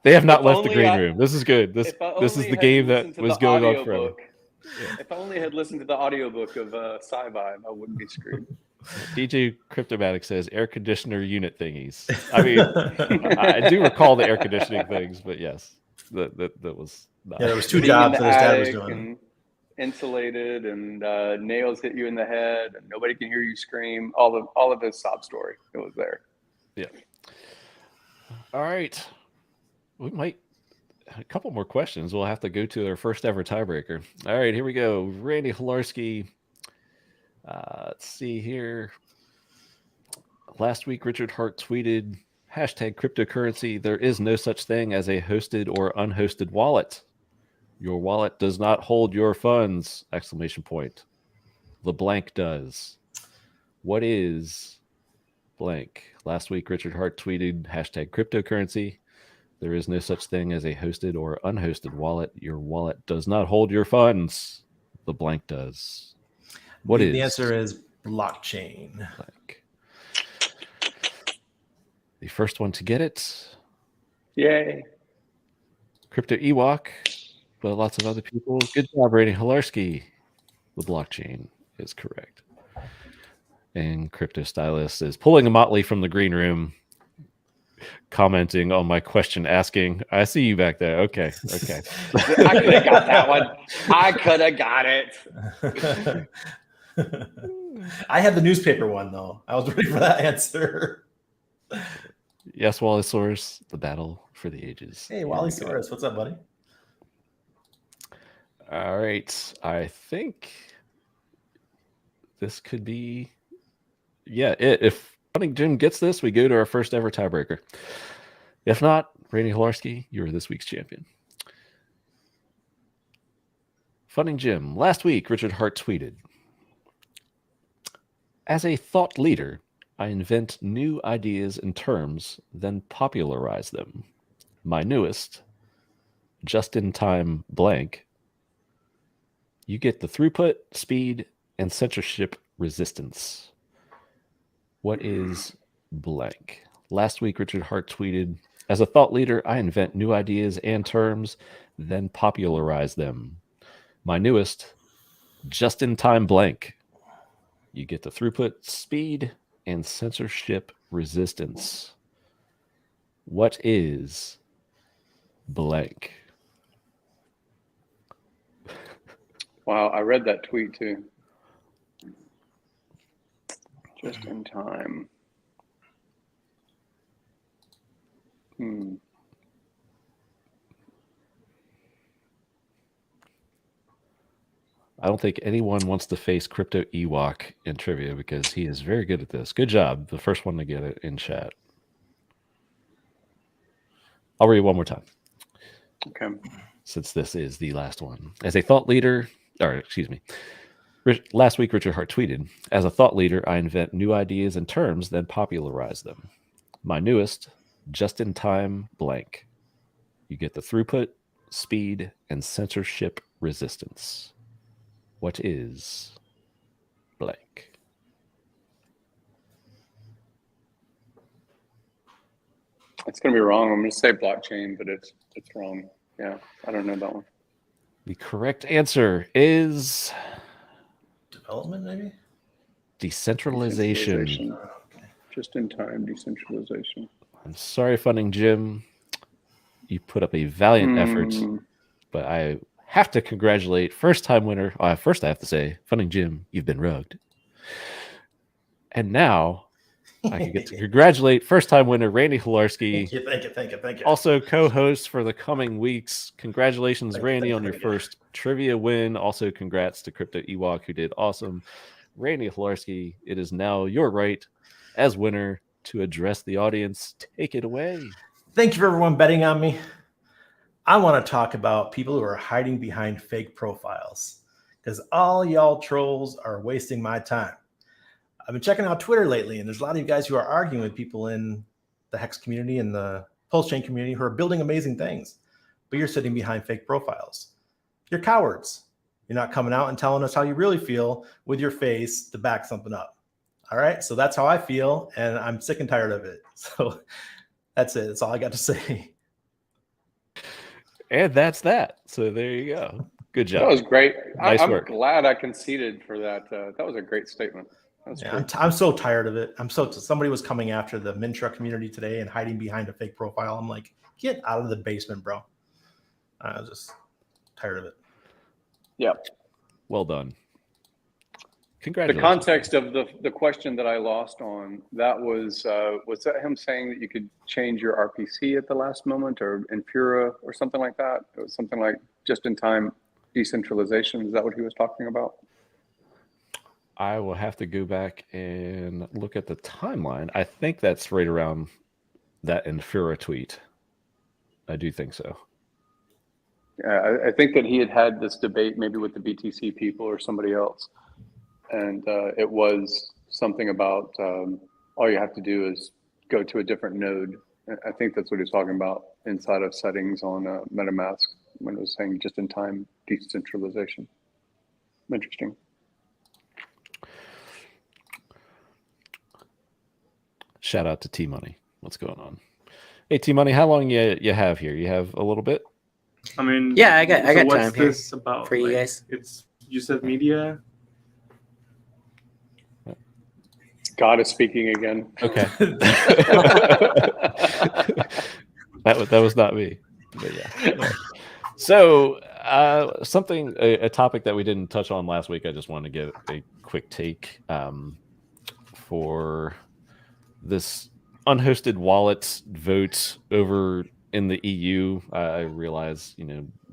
They have not left the green room. This is good. This is the game that was going on forever. Yeah. If I only had listened to the audiobook of Sci-Vibe, I wouldn't be screwed. DJ Cryptomatic says air conditioner unit thingies. I mean, I do recall the air conditioning things, but yes, that was not. Yeah, there was 2 jobs that his dad was doing. And insulated, and nails hit you in the head, and nobody can hear you scream. All of his sob story. It was there. Yeah. All right. We might a couple more questions. We'll have to go to our first ever tiebreaker. All right, here we go. Randy Hilarski. Let's see here. Last week, Richard Hart tweeted, #cryptocurrency. There is no such thing as a hosted or unhosted wallet. Your wallet does not hold your funds! ! The blank does. What is blank? Last week, Richard Hart tweeted, #cryptocurrency. There is no such thing as a hosted or unhosted wallet. Your wallet does not hold your funds. The blank does. What is? The answer is blockchain. Blank. The first one to get it. Yay. Crypto Ewok, but lots of other people. Good job, Randy Hilarski. The blockchain is correct. And Crypto Stylist is pulling a motley from the green room, commenting on my question, asking, "I see you back there." Okay. I could have got that one. I could have got it. I had the newspaper one, though. I was ready for that answer. Yes, Wallysaurus, the battle for the ages. Hey, Wallysaurus, what's up, buddy? All right. I think this could be, if Funding Jim gets this, we go to our first ever tiebreaker. If not, Randy Hilarski, you're this week's champion. Funding Jim. Last week, Richard Hart tweeted, "As a thought leader, I invent new ideas and terms, then popularize them. My newest, just-in-time blank. You get the throughput, speed, and censorship resistance. What is blank?" Last week, Richard Hart tweeted, "As a thought leader, I invent new ideas and terms, then popularize them. My newest, just-in-time blank. You get the throughput, speed, and censorship resistance. What is blank?" Wow, I read that tweet too. Just in time. I don't think anyone wants to face Crypto Ewok in trivia because he is very good at this. Good job. The first one to get it in chat. I'll read it one more time. Okay. Since this is the last one. As a thought leader, last week Richard Hart tweeted, as a thought leader, I invent new ideas and terms, then popularize them. My newest, just-in-time blank. You get the throughput, speed, and censorship resistance. What is blank? It's going to be wrong. I'm going to say blockchain, but it's wrong. Yeah, I don't know that one. The correct answer is Development, maybe? decentralization. Okay. Just in time decentralization. I'm sorry, Funding Jim. You put up a valiant effort, but I have to congratulate first-time winner. First, I have to say, Funding Jim, you've been rugged. And now I can get to congratulate first-time winner Randy Hilarski. Thank you. Also co-host for the coming weeks. Congratulations, Randy, on your first trivia win. Also, congrats to Crypto Ewok, who did awesome. Randy Hilarski, it is now your right as winner to address the audience. Take it away. Thank you for everyone betting on me. I want to talk about people who are hiding behind fake profiles because all y'all trolls are wasting my time. I've been checking out Twitter lately, and there's a lot of you guys who are arguing with people in the HEX community and the PulseChain community who are building amazing things, but you're sitting behind fake profiles. You're cowards. You're not coming out and telling us how you really feel with your face to back something up. All right, so that's how I feel, and I'm sick and tired of it. So that's it. That's all I got to say. And that's that. So there you go. Good job. That was great. Nice I'm work. glad I conceded for that. That was a great statement. Yeah, I'm so tired of it. Somebody was coming after the Mintra community today and hiding behind a fake profile. I'm like, get out of the basement, bro. I was just tired of it. Yeah. Well done. The Congratulations. context of the question that I lost on, that was that him saying that you could change your RPC at the last moment or Infura or something like that? It was something like just-in-time decentralization. Is that what he was talking about? I will have to go back and look at the timeline. I think that's right around that Infura tweet. I do think so. Yeah, I think that he had this debate maybe with the BTC people or somebody else. And it was something about all you have to do is go to a different node. I think that's what he's talking about inside of settings on MetaMask when it was saying just-in-time decentralization. Interesting. Shout out to T-Money. What's going on? Hey, T-Money, how long you have here? You have a little bit? I mean, yeah, I got time what's here this about for you guys. It's you said media. God is speaking again. Okay. that was not me. But yeah. So a topic that we didn't touch on last week, I just wanted to get a quick take for this unhosted wallet vote over in the EU. I realize,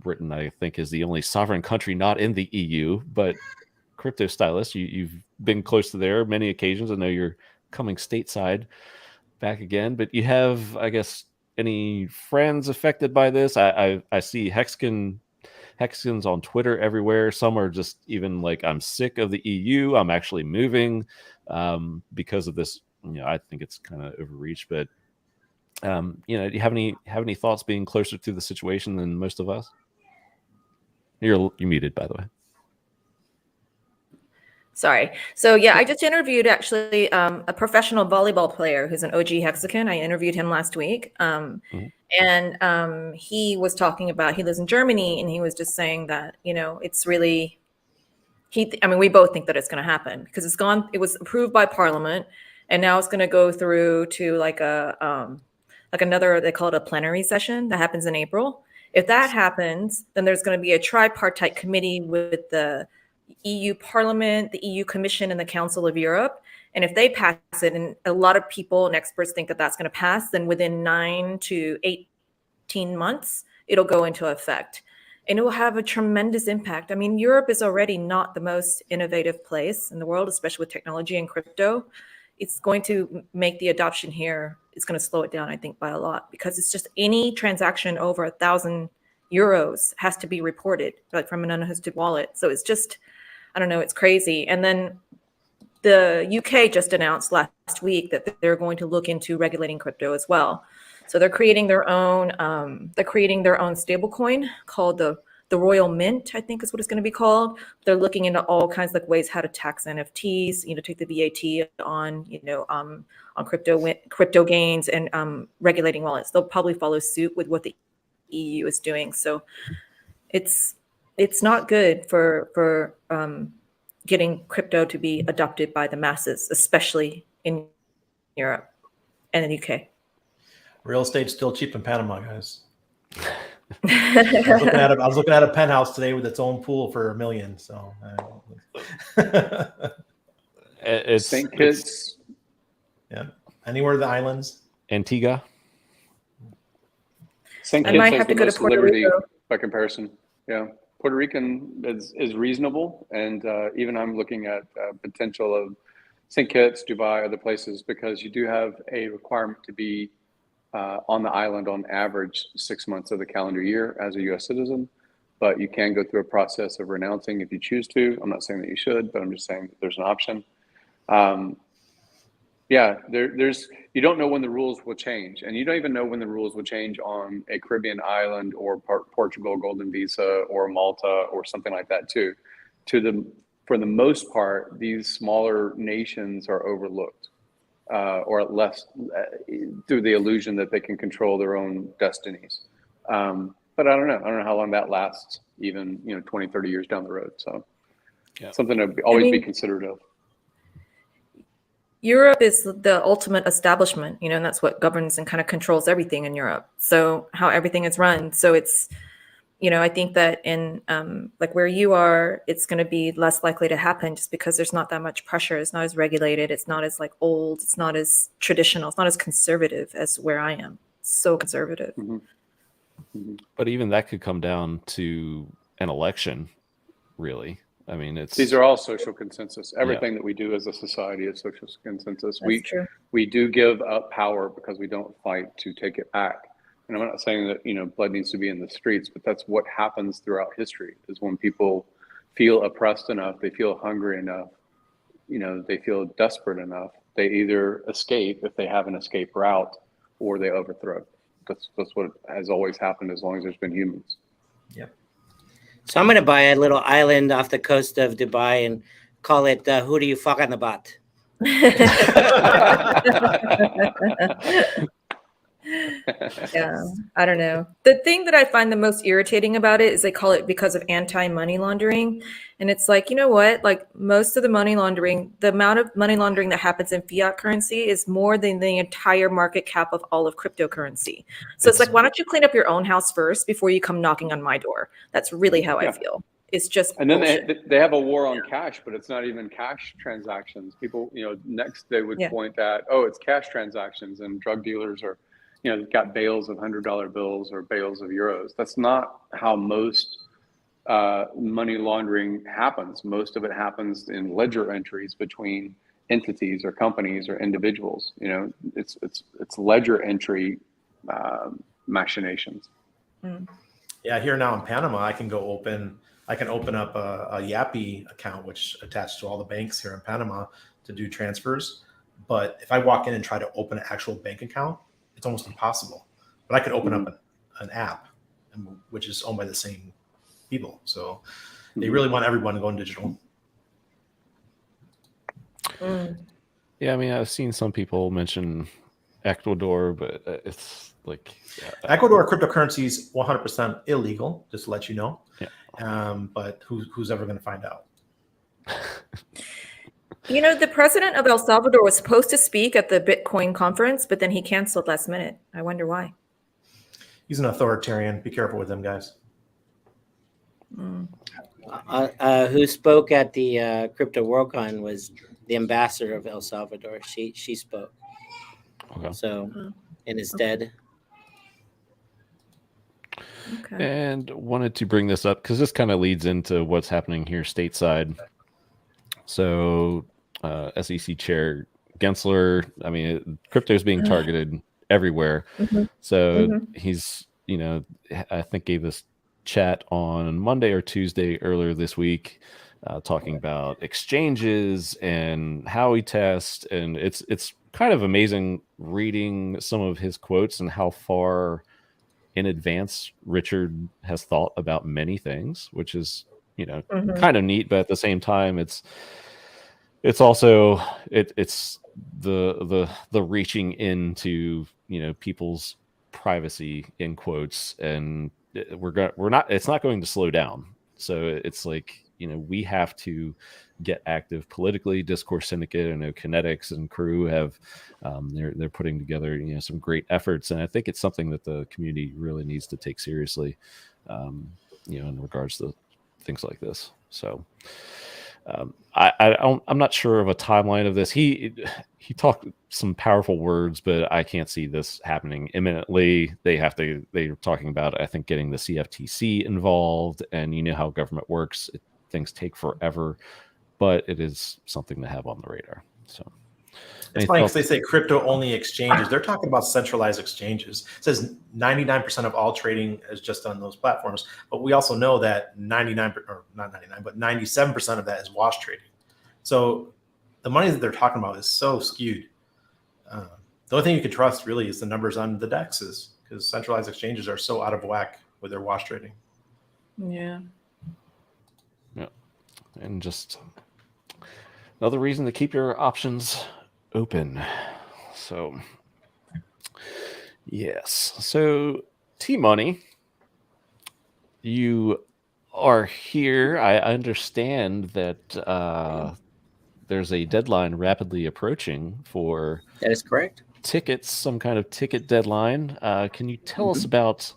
Britain, I think, is the only sovereign country not in the EU, but Korypto Stylist, you've been close to there many occasions. I know you're coming stateside back again, but you have, I guess, any friends affected by this? I see Hexkins on Twitter everywhere. Some are just even like, I'm sick of the EU. I'm actually moving because of this. I think it's kind of overreach, but do you have any thoughts being closer to the situation than most of us? You're muted, by the way. Sorry. So yeah, I just interviewed actually a professional volleyball player who's an OG Hexagon. I interviewed him last week. And he was talking about, he lives in Germany, and he was just saying that, it's really, we both think that it's going to happen because it was approved by Parliament, and now it's going to go through to like another, they call it a plenary session that happens in April. If that happens, then there's going to be a tripartite committee with the EU Parliament, the EU Commission, and the Council of Europe. And if they pass it, and a lot of people and experts think that that's going to pass, then within 9 to 18 months, it'll go into effect. And it will have a tremendous impact. Europe is already not the most innovative place in the world, especially with technology and crypto. It's going to make the adoption here is going to slow it down, I think, by a lot, because it's just any transaction over 1,000 euros has to be reported, like from an unhosted wallet. So it's just, I don't know, it's crazy. And then the UK just announced last week that they're going to look into regulating crypto as well. So they're creating their own stablecoin called the Royal Mint, I think is what it's going to be called. They're looking into all kinds of like ways how to tax NFTs, take the VAT on, on crypto gains and regulating wallets. They'll probably follow suit with what the EU is doing. So it's not good for getting crypto to be adopted by the masses, especially in Europe and the UK. Real estate's still cheap in Panama, guys. I was looking at a penthouse today with its own pool for $1 million. So it's St. Kitts. Yeah, anywhere in the islands. Antigua. St. I Kitts might has have the to go to most Puerto liberty Rico. by comparison. Yeah, Puerto Rican is reasonable, and even I'm looking at potential of St. Kitts, Dubai, other places, because you do have a requirement to be on the island on average 6 months of the calendar year as a U.S. citizen, but you can go through a process of renouncing if you choose to. I'm not saying that you should, but I'm just saying that there's an option. There's you don't know when the rules will change, and you don't even know when the rules will change on a Caribbean island or Portugal Golden Visa or Malta or something like that too. For the most part, these smaller nations are overlooked. Or at less through the illusion that they can control their own destinies. But I don't know how long that lasts, even 20, 30 years down the road. So something to always be considerate of. Europe is the ultimate establishment, and that's what governs and kind of controls everything in Europe. So how everything is run. So it's, I think that in like where you are, it's going to be less likely to happen just because there's not that much pressure. It's not as regulated. It's not as like old. It's not as traditional. It's not as conservative as where I am. It's so conservative. Mm-hmm. Mm-hmm. But even that could come down to an election, really. I mean, these are all social consensus. Everything that we do as a society is social consensus. That's true. We do give up power because we don't fight to take it back. And I'm not saying that, blood needs to be in the streets, but that's what happens throughout history is when people feel oppressed enough, they feel hungry enough, they feel desperate enough, they either escape if they have an escape route or they overthrow. That's what has always happened as long as there's been humans. Yep. So I'm going to buy a little island off the coast of Dubai and call it Who Do You Fuck on the Butt? Yeah, I don't know. The thing that I find the most irritating about it is they call it because of anti-money laundering. And it's like, you know what? Like most of the money laundering, the amount of money laundering that happens in fiat currency is more than the entire market cap of all of cryptocurrency. So it's like, why don't you clean up your own house first before you come knocking on my door? That's really how I feel. It's just and then bullshit. they have a war on cash, but it's not even cash transactions. People, next they would point at, it's cash transactions, and drug dealers are got bales of $100 bills or bales of euros. That's not how most money laundering happens. Most of it happens in ledger entries between entities or companies or individuals. It's ledger entry machinations. Yeah, here now in Panama, I can open up a Yappy account, which attached to all the banks here in Panama to do transfers. But if I walk in and try to open an actual bank account, it's almost impossible. But I could open up an app, which is owned by the same people. So they really want everyone going digital. Yeah, I mean, I've seen some people mention Ecuador, but it's like Ecuador cryptocurrency is 100% illegal, just to let you know. Yeah. But who's ever going to find out? The president of El Salvador was supposed to speak at the Bitcoin conference, but then he canceled last minute. I wonder why. He's an authoritarian. Be careful with him, guys. Who spoke at the Crypto WorldCon was the ambassador of El Salvador. She spoke. Okay. So, and is dead. Okay. And wanted to bring this up because this kind of leads into what's happening here stateside. So SEC Chair Gensler. I mean, crypto is being targeted everywhere. Mhm. So Mhm. he's, I think gave this chat on Monday or Tuesday earlier this week, talking about exchanges and how he tests, and it's kind of amazing reading some of his quotes and how far in advance Richard has thought about many things, which is Mhm. kind of neat, but at the same time it's also it's the reaching into people's privacy in quotes, and it's not going to slow down. So it's like we have to get active politically. Discourse Syndicate, I know Kinetics and crew have they're putting together some great efforts, and I think it's something that the community really needs to take seriously, in regards to things like this. So I'm not sure of a timeline of this. He talked some powerful words, but I can't see this happening imminently. They're talking about, I think, getting the CFTC involved, and you know how government works. Things take forever, but it is something to have on the radar. So it's funny because they say crypto only exchanges. They're talking about centralized exchanges. It says 99% of all trading is just on those platforms. But we also know that 99, or not 99, but 97% of that is wash trading. So the money that they're talking about is so skewed. The only thing you can trust really is the numbers on the DEXs, because centralized exchanges are so out of whack with their wash trading. Yeah. Yeah. And just another reason to keep your options open. So yes. So T-Money, you are here. I understand that there's a deadline rapidly approaching for That is correct. tickets, some kind of ticket deadline. Can you tell us about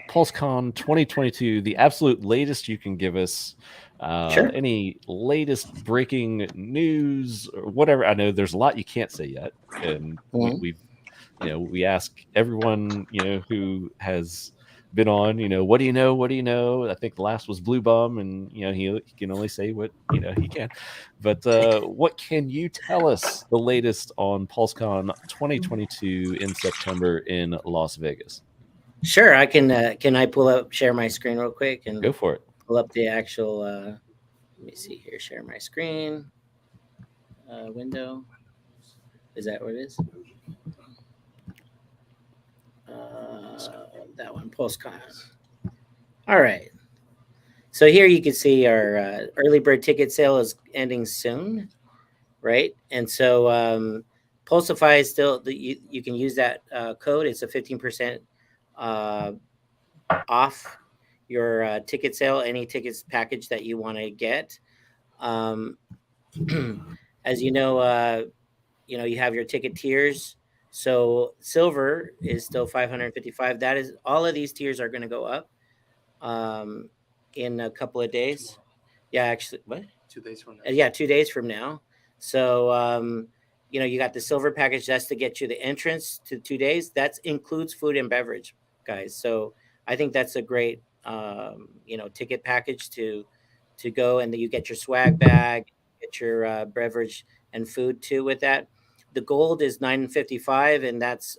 PulseCon 2022, the absolute latest you can give us? Sure. Any latest breaking news or whatever? I know there's a lot you can't say yet, and we ask everyone who has been on, what do you know? What do you know? I think the last was Blue Bum, and he can only say what he can. But what can you tell us the latest on PulseCon 2022 in September in Las Vegas? Sure. I can. Can I share my screen real quick and Go for it. pull up the actual? Let me see here. Share my screen. Window. Is that what it is? That one, PulseCon. All right. So here you can see our early bird ticket sale is ending soon, right? And so Pulsify is still, you can use that code. It's a 15% off your ticket sale, any tickets package that you want to get. As you know, you have your ticket tiers. So silver is still 555. That is, all of these tiers are going to go up in a couple of days. Yeah, actually, what? 2 days from now. Yeah, 2 days from now. So you got the silver package. That's to get you the entrance to 2 days. That includes food and beverage, guys. So I think that's a great ticket package to go, and then you get your swag bag, get your beverage and food too with that. The gold is $955, and that's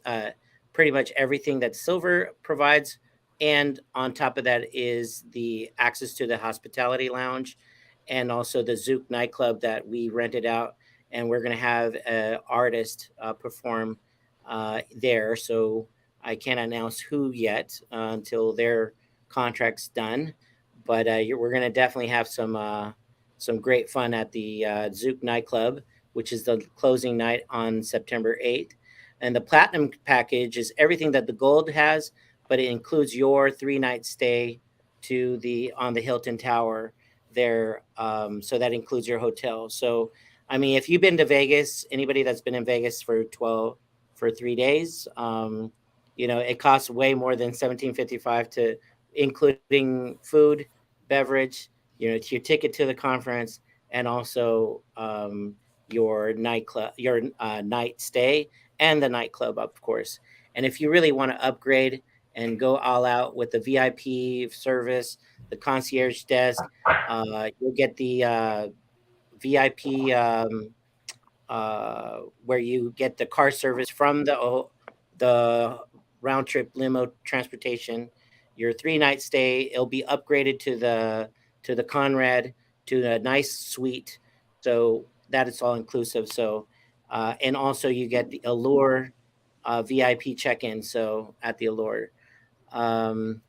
pretty much everything that silver provides. And on top of that is the access to the hospitality lounge and also the Zouk nightclub that we rented out. And we're going to have an artist perform there. So I can't announce who yet until their contract's done. But we're going to definitely have some great fun at the Zouk nightclub, which is the closing night on September 8th. And the platinum package is everything that the gold has, but it includes your 3-night stay on the Hilton Tower there. So that includes your hotel. So, I mean, if you've been to Vegas, anybody that's been in Vegas for 3 days, it costs way more than $1,755 including food, beverage, your ticket to the conference, and also your nightclub, your night stay, and the nightclub, of course. And if you really want to upgrade and go all out with the VIP service, the concierge desk, you'll get the VIP where you get the car service from the round trip limo transportation. Your 3-night stay, it'll be upgraded to the Conrad, to a nice suite. So that is all inclusive. So and also you get the Allure VIP check-in. So at the Allure. And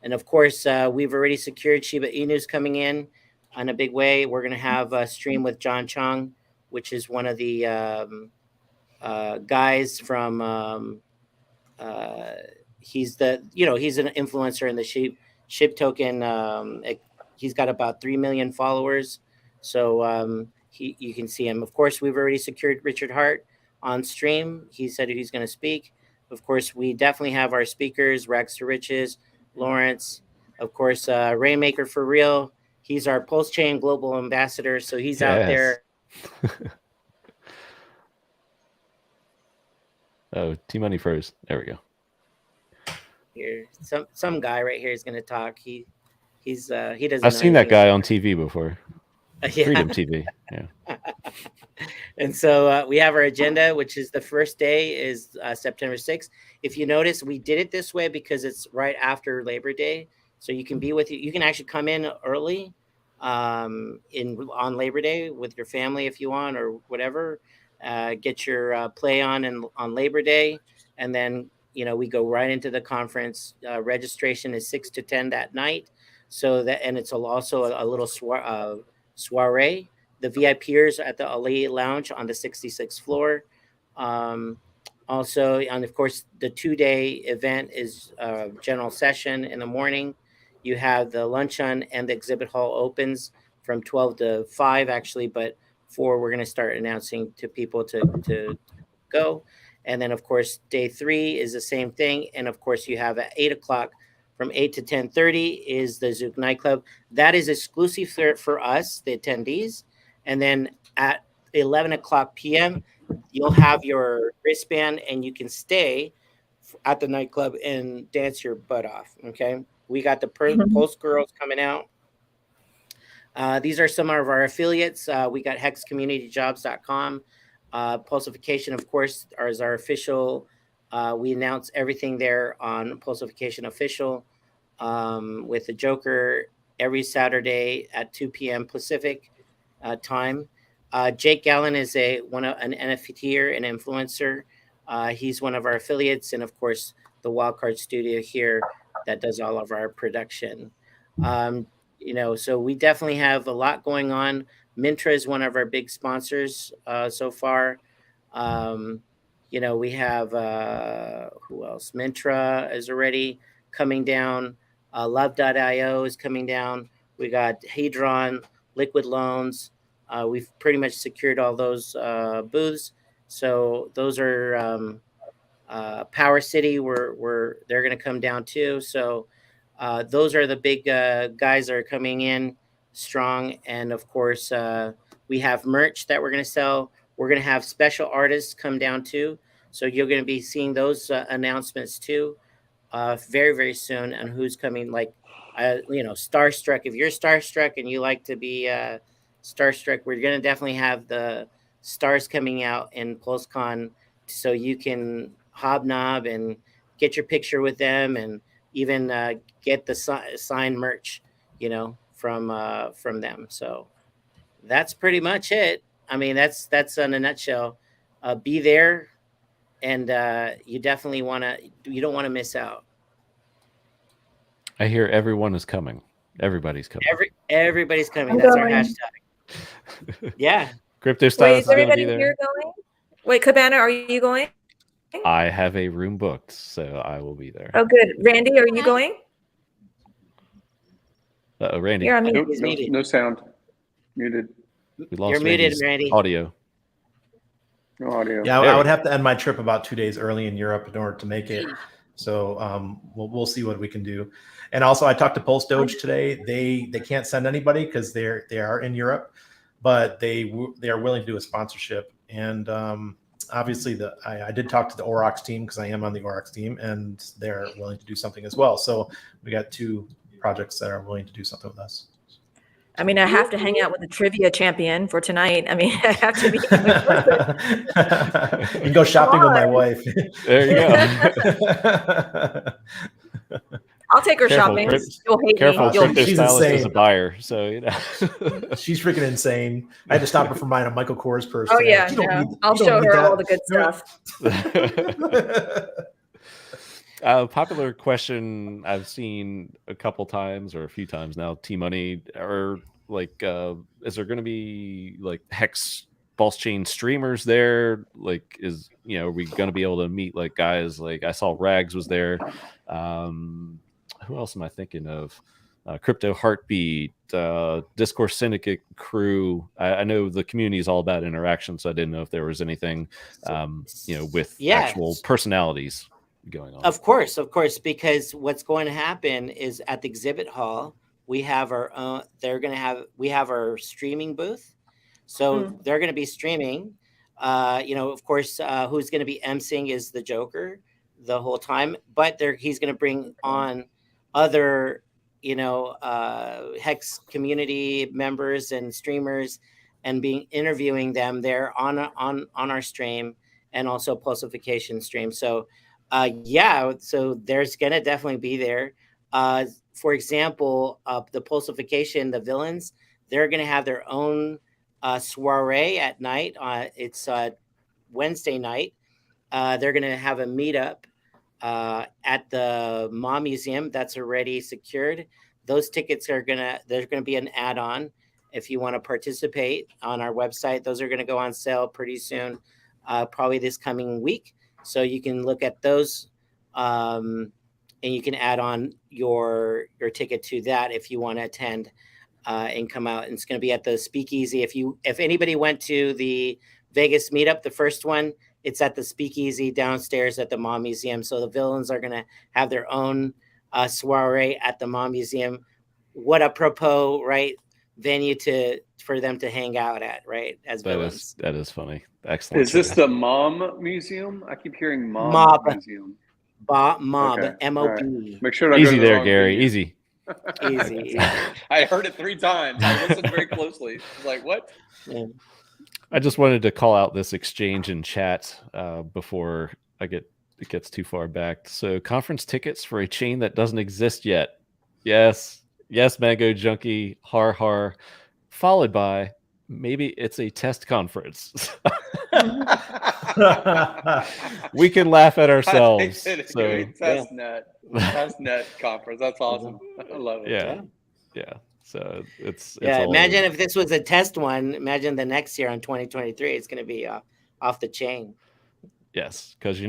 of course, we've already secured Shiba Inu's coming in a big way. We're going to have a stream with John Chong, which is one of the guys from. He's he's an influencer in the SHIB token. He's got about 3 million followers, so you can see him. Of course, we've already secured Richard Hart on stream. He said he's going to speak. Of course, we definitely have our speakers: Rags to Riches, Lawrence, of course, Rainmaker for real. He's our PulseChain global ambassador, so he's out there. Oh, T-Money first. There we go. Here, some guy right here is going to talk. He doesn't. I've seen that guy on TV before. Yeah. Freedom TV. Yeah. And so we have our agenda, which is the first day is September 6th. If you notice, we did it this way because it's right after Labor Day. So you can be with you. You can actually come in early on Labor Day with your family if you want, or whatever. Get your play on Labor Day. And then, we go right into the conference. Registration is 6 to 10 that night. So and it's also a little soiree. The VIPers at the Ali Lounge on the 66th floor. Also, and of course, the 2-day event is general session in the morning. You have the luncheon and the exhibit hall opens from 12 to 5, actually, but 4, we're going to start announcing to people to go. And then, of course, day 3 is the same thing. And of course, you have at 8 o'clock, from 8 to 10:30 is the Zouk nightclub. That is exclusive for us, the attendees. And then at 11 o'clock p.m., you'll have your wristband and you can stay at the nightclub and dance your butt off. Okay. We got the Pulse Girls coming out. These are some of our affiliates. We got hexcommunityjobs.com. Pulsification, of course, is our official. We announce everything there on Pulsification Official with the Joker every Saturday at 2 p.m. Pacific time. Jake Gallen is an NFTer, an influencer. He's one of our affiliates, and of course, the Wildcard Studio here that does all of our production. So we definitely have a lot going on. Mintra is one of our big sponsors so far. We have who else? Mintra is already coming down. Love.io is coming down. We got Hadron, Liquid Loans. We've pretty much secured all those booths. So those are Power City. They're going to come down too. So those are the big guys that are coming in strong. And of course, we have merch that we're going to sell. We're going to have special artists come down too. So you're going to be seeing those announcements too very, very soon. And who's coming, like, Starstruck. If you're Starstruck and you like to be Starstruck, we're going to definitely have the stars coming out in PulseCon so you can hobnob and get your picture with them and even get the signed merch, from them. So that's pretty much it. I mean, that's in a nutshell. Be there, and you definitely you don't want to miss out. I hear everyone is coming. Everybody's coming. Everybody's coming. That's our hashtag. Yeah. Crypto Stylist Wait, is going to be there. Here going? Wait, Cabana, are you going? I have a room booked, so I will be there. Oh, good. Randy, are you going? Randy. You're on mute. No sound. Muted. We lost You're muted, Randy's Randy. audio. No audio. Yeah, I would have to end my trip about 2 days early in Europe in order to make it. So we'll see what we can do. And also, I talked to Pulse Doge today. They can't send anybody because they are in Europe, but they are willing to do a sponsorship. And obviously, I did talk to the Orox team because I am on the Orox team, and they're willing to do something as well. So we got 2 projects that are willing to do something with us. I mean, I have to hang out with the trivia champion for tonight. I mean, I have to be. You can go shopping with my wife. There you go. I'll take her Careful, shopping. Chris. You'll hate Careful, me. Crypto She's Stylist is a insane. buyer, so you know. She's freaking insane. I had to stop her from buying a Michael Kors purse. Oh today. yeah, You don't no. need- I'll you don't show need her that. all the good stuff. Popular question I've seen a couple times or a few times now. T-Money, or like, is there going to be like Hex PulseChain streamers there? Like, are we going to be able to meet like guys like I saw Rags was there? Who else am I thinking of? Crypto Heartbeat, Discourse Syndicate crew. I know the community is all about interaction, so I didn't know if there was anything, with actual personalities going on. Of course, because what's going to happen is at the exhibit hall, we have our own. We have our streaming booth, so they're going to be streaming. Of course, who's going to be emceeing is the Joker the whole time, but he's going to bring on other Hex community members and streamers, and interviewing them there on our stream, and also Pulsification stream. So so there's gonna definitely be there. For example, the Pulsification, the villains, they're gonna have their own soiree at night. It's Wednesday night. They're gonna have a meetup at the Ma Museum. That's already secured. Those tickets there's gonna be an add-on if you want to participate on our website. Those are gonna go on sale pretty soon, probably this coming week. So you can look at those, and you can add on your ticket to that if you want to attend and come out. And it's going to be at the Speakeasy. If anybody went to the Vegas meetup, the first one, it's at the Speakeasy downstairs at the Ma Museum. So the villains are going to have their own soiree at the Ma Museum. What apropos, right, venue for them to hang out at, right, as villains. That is funny. Excellent. Is this the Mom Museum? I keep hearing Mob Museum. Mob, Okay. M-O-B. Right. Make sure I Easy there, Gary. venue. Easy. Easy. I heard it 3 times. I listened very closely. I was like, what? Yeah. I just wanted to call out this exchange in chat before it gets too far back. So, conference tickets for a chain that doesn't exist yet. Yes, Mango Junkie, har har, followed by maybe it's a test conference. We can laugh at ourselves. Testnet conference. That's awesome. I love it. Yeah. So it's imagine if this was a test one. Imagine the next year on 2023, it's going to be off the chain. Yes, because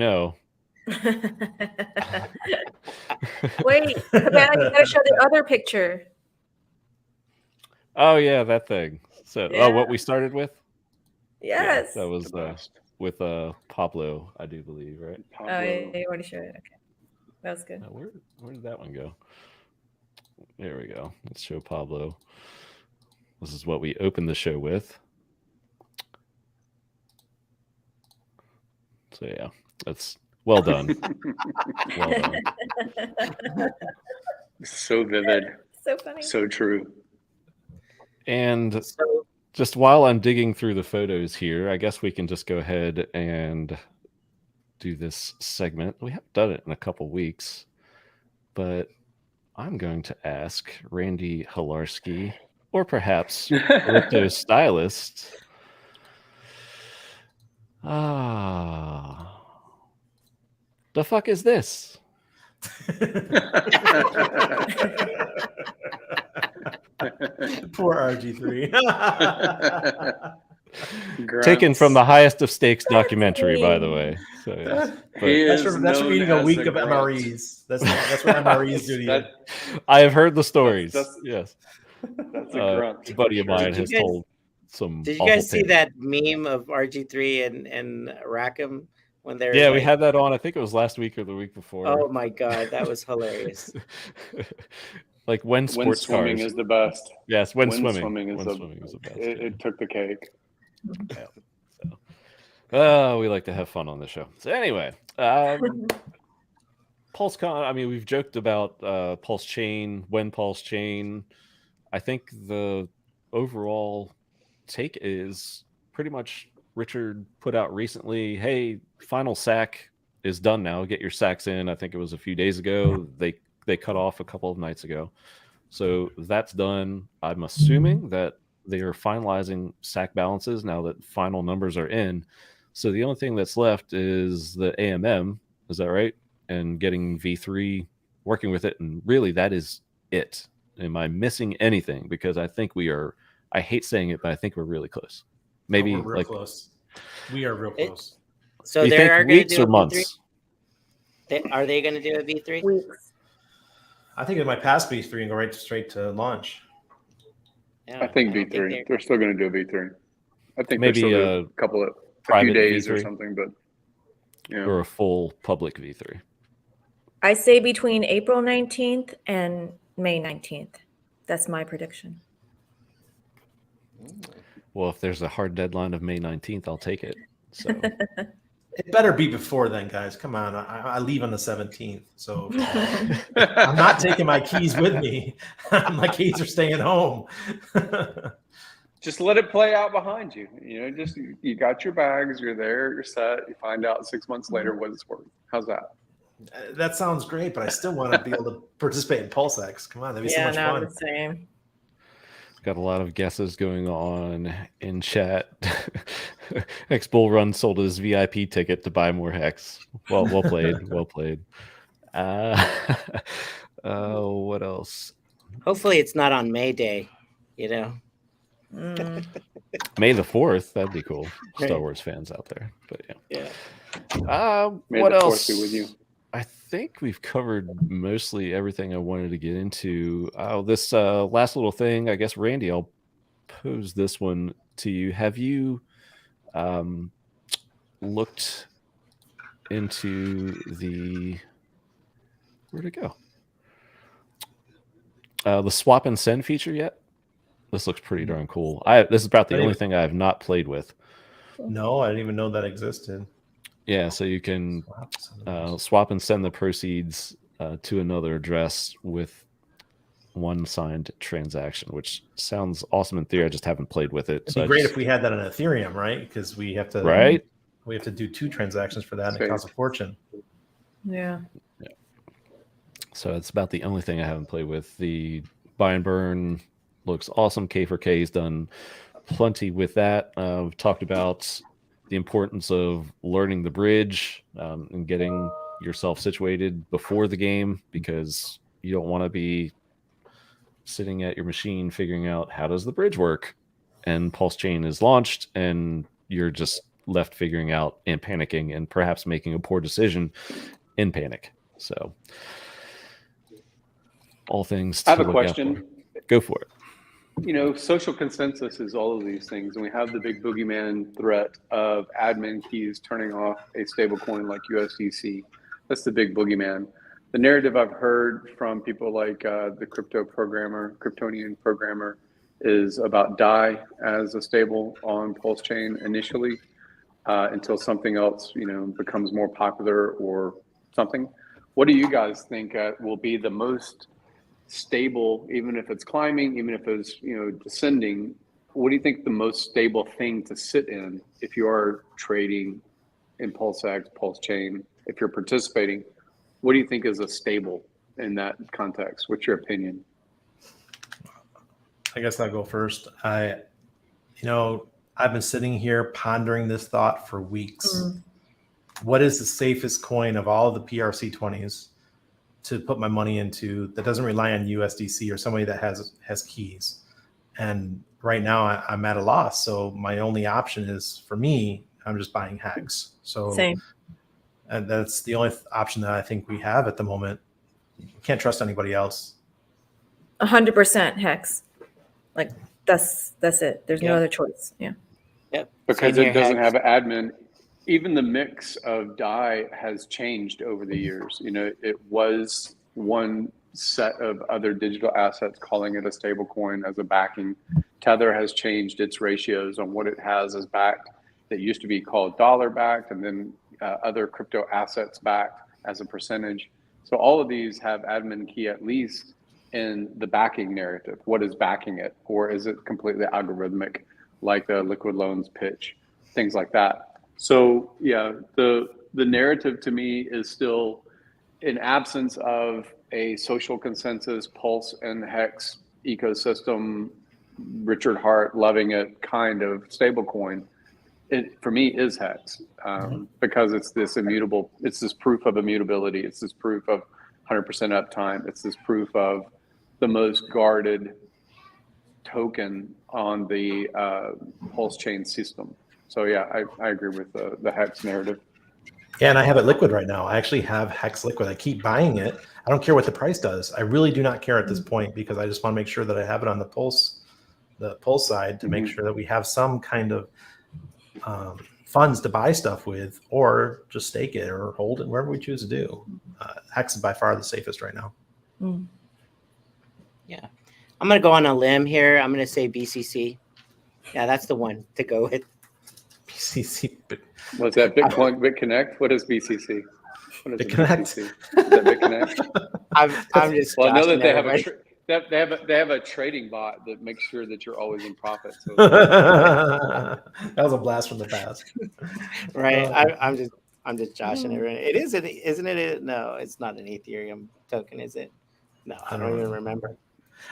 Wait, Cabana, you gotta show the other picture. Oh yeah, that thing. So what we started with? Yes. Yeah, that was with Pablo, I do believe, right? Oh, yeah, you already showed it. Okay, that was good. Where did that one go? There we go. Let's show Pablo. This is what we opened the show with. So yeah, that's well done. Well done. So vivid. So funny. So true. And just while I'm digging through the photos here, I guess we can just go ahead and do this segment. We haven't done it in a couple weeks, but I'm going to ask Randy Hilarski, or perhaps Korypto Stylist. The fuck is this? Poor RG3. Taken from the Highest of Stakes documentary, by the way. So, yes. That's from eating a week of MREs. That's what MREs do to you. I have heard the stories. Yes. That's a grunt. A buddy of mine has told some. Did you guys see that meme of RG3 and Rackham when they're? Yeah, we had that on. I think it was last week or the week before. Oh my god, that was hilarious. Like when sports swimming cars is the best. Yes, when swimming is the best. It took the cake. Yeah. So, we like to have fun on the show. So anyway, PulseCon. I mean, we've joked about PulseChain, when PulseChain. I think the overall take is pretty much Richard put out recently, hey, final sack is done now. Get your sacks in. I think it was a few days ago. They cut off a couple of nights ago. So that's done. I'm assuming that they are finalizing sack balances now that final numbers are in. So the only thing that's left is the AMM. Is that right? And getting V3, working with it. And really, that is it. Am I missing anything? Because I think we are, I hate saying it, but I think we're really close. Maybe we're real like close. We are real close. So you they think are going to weeks do or a V3? months? Are they going to do a V3? Weeks. I think it might pass V3 and go right straight to launch. Yeah, I think don't V3. They're still going to do a V3. I think Maybe maybe a a couple of a few private days V3 or something, but yeah. or a full public V3. I say between April 19th and May 19th. That's my prediction. Well, if there's a hard deadline of May 19th, I'll take it. So It better be before then, guys. Come on. I leave on the 17th. So I'm not taking my keys with me. My keys are staying home. Just let it play out behind you. You know, just you got your bags, you're there, you're set. You find out 6 months later what it's worth. How's that? That sounds great, but I still want to be able to participate in PulseX. Come on, that'd be so much I'm fun. the same. got a lot of guesses going on in chat. Hex Bull Run sold his VIP ticket to buy more Hex. Well played. Well played. What else? Hopefully it's not on May Day, you know. May the 4th. That'd be cool. Right. Star Wars fans out there. But Yeah. May what the else? Fourth be with you. I think we've covered mostly everything I wanted to get into. This last little thing, I guess, Randy, I'll pose this one to you. Have you looked into the where'd it go? The swap and send feature yet? This looks pretty darn cool. This is about the only thing I have not played with. No, I didn't even know that existed. Yeah, so you can swap and send the proceeds to another address with one signed transaction, which sounds awesome in theory. I just haven't played with it. It'd be great if we had that on Ethereum, right? Because we have to we have to do 2 transactions for that, and it costs a fortune. Yeah. So it's about the only thing I haven't played with. The buy and burn looks awesome. K4K has done plenty with that. We've talked about the importance of learning the bridge and getting yourself situated before the game, because you don't want to be sitting at your machine figuring out how does the bridge work, and PulseChain is launched and you're just left figuring out and panicking and perhaps making a poor decision in panic. So all things to I have a look out question. for. Go for it. You know, social consensus is all of these things, and we have the big boogeyman threat of admin keys turning off a stable coin like USDC. That's the big boogeyman. The narrative I've heard from people like the Kryptonian programmer, is about DAI as a stable on PulseChain initially, until something else, you know, becomes more popular or something. What do you guys think will be the most stable, even if it's climbing, even if it's, you know, descending? What do you think the most stable thing to sit in if you are trading in PulseX, PulseChain, if you're participating? What do you think is a stable in that context? What's your opinion? I guess I'll go first. I've been sitting here pondering this thought for weeks. What is the safest coin of all the PRC20s to put my money into that doesn't rely on USDC or somebody that has keys? And right now I'm at a loss. So my only option is, for me, I'm just buying HEX. So Same. And that's the only option that I think we have at the moment. Can't trust anybody else. 100% Hex. Like that's it. There's no other choice. Yeah. Yep. Because Same it here, doesn't Hex. have an admin. Even the mix of DAI has changed over the years. You know, it was one set of other digital assets calling it a stable coin as a backing. Tether has changed its ratios on what it has as backed. That used to be called dollar backed, and then other crypto assets backed as a percentage. So all of these have admin key at least in the backing narrative. What is backing it? Or is it completely algorithmic, like the liquid loans pitch, things like that? So yeah, the narrative to me is still, in absence of a social consensus, Pulse and HEX ecosystem, Richard Hart loving it kind of stablecoin, it for me is HEX, because it's this immutable, it's this proof of immutability, it's this proof of 100% uptime, it's this proof of the most guarded token on the PulseChain system. So yeah, I agree with the HEX narrative. Yeah, and I have it liquid right now. I actually have HEX liquid. I keep buying it. I don't care what the price does. I really do not care at this point, because I just want to make sure that I have it on the Pulse side to make sure that we have some kind of funds to buy stuff with, or just stake it or hold it, wherever we choose to do. HEX is by far the safest right now. Yeah, I'm gonna go on a limb here. I'm gonna say BCC. Yeah, that's the one to go with. BCC. What's that? BitConnect? What is BCC? What is BitConnect? BCC? Is that BitConnect? I'm just. Well, I know that they have everybody. they have a trading bot that makes sure that you're always in profit. So. That was a blast from the past. Right. I'm just joshing everyone. It is, isn't it? No, it's not an Ethereum token, is it? No, I don't even remember.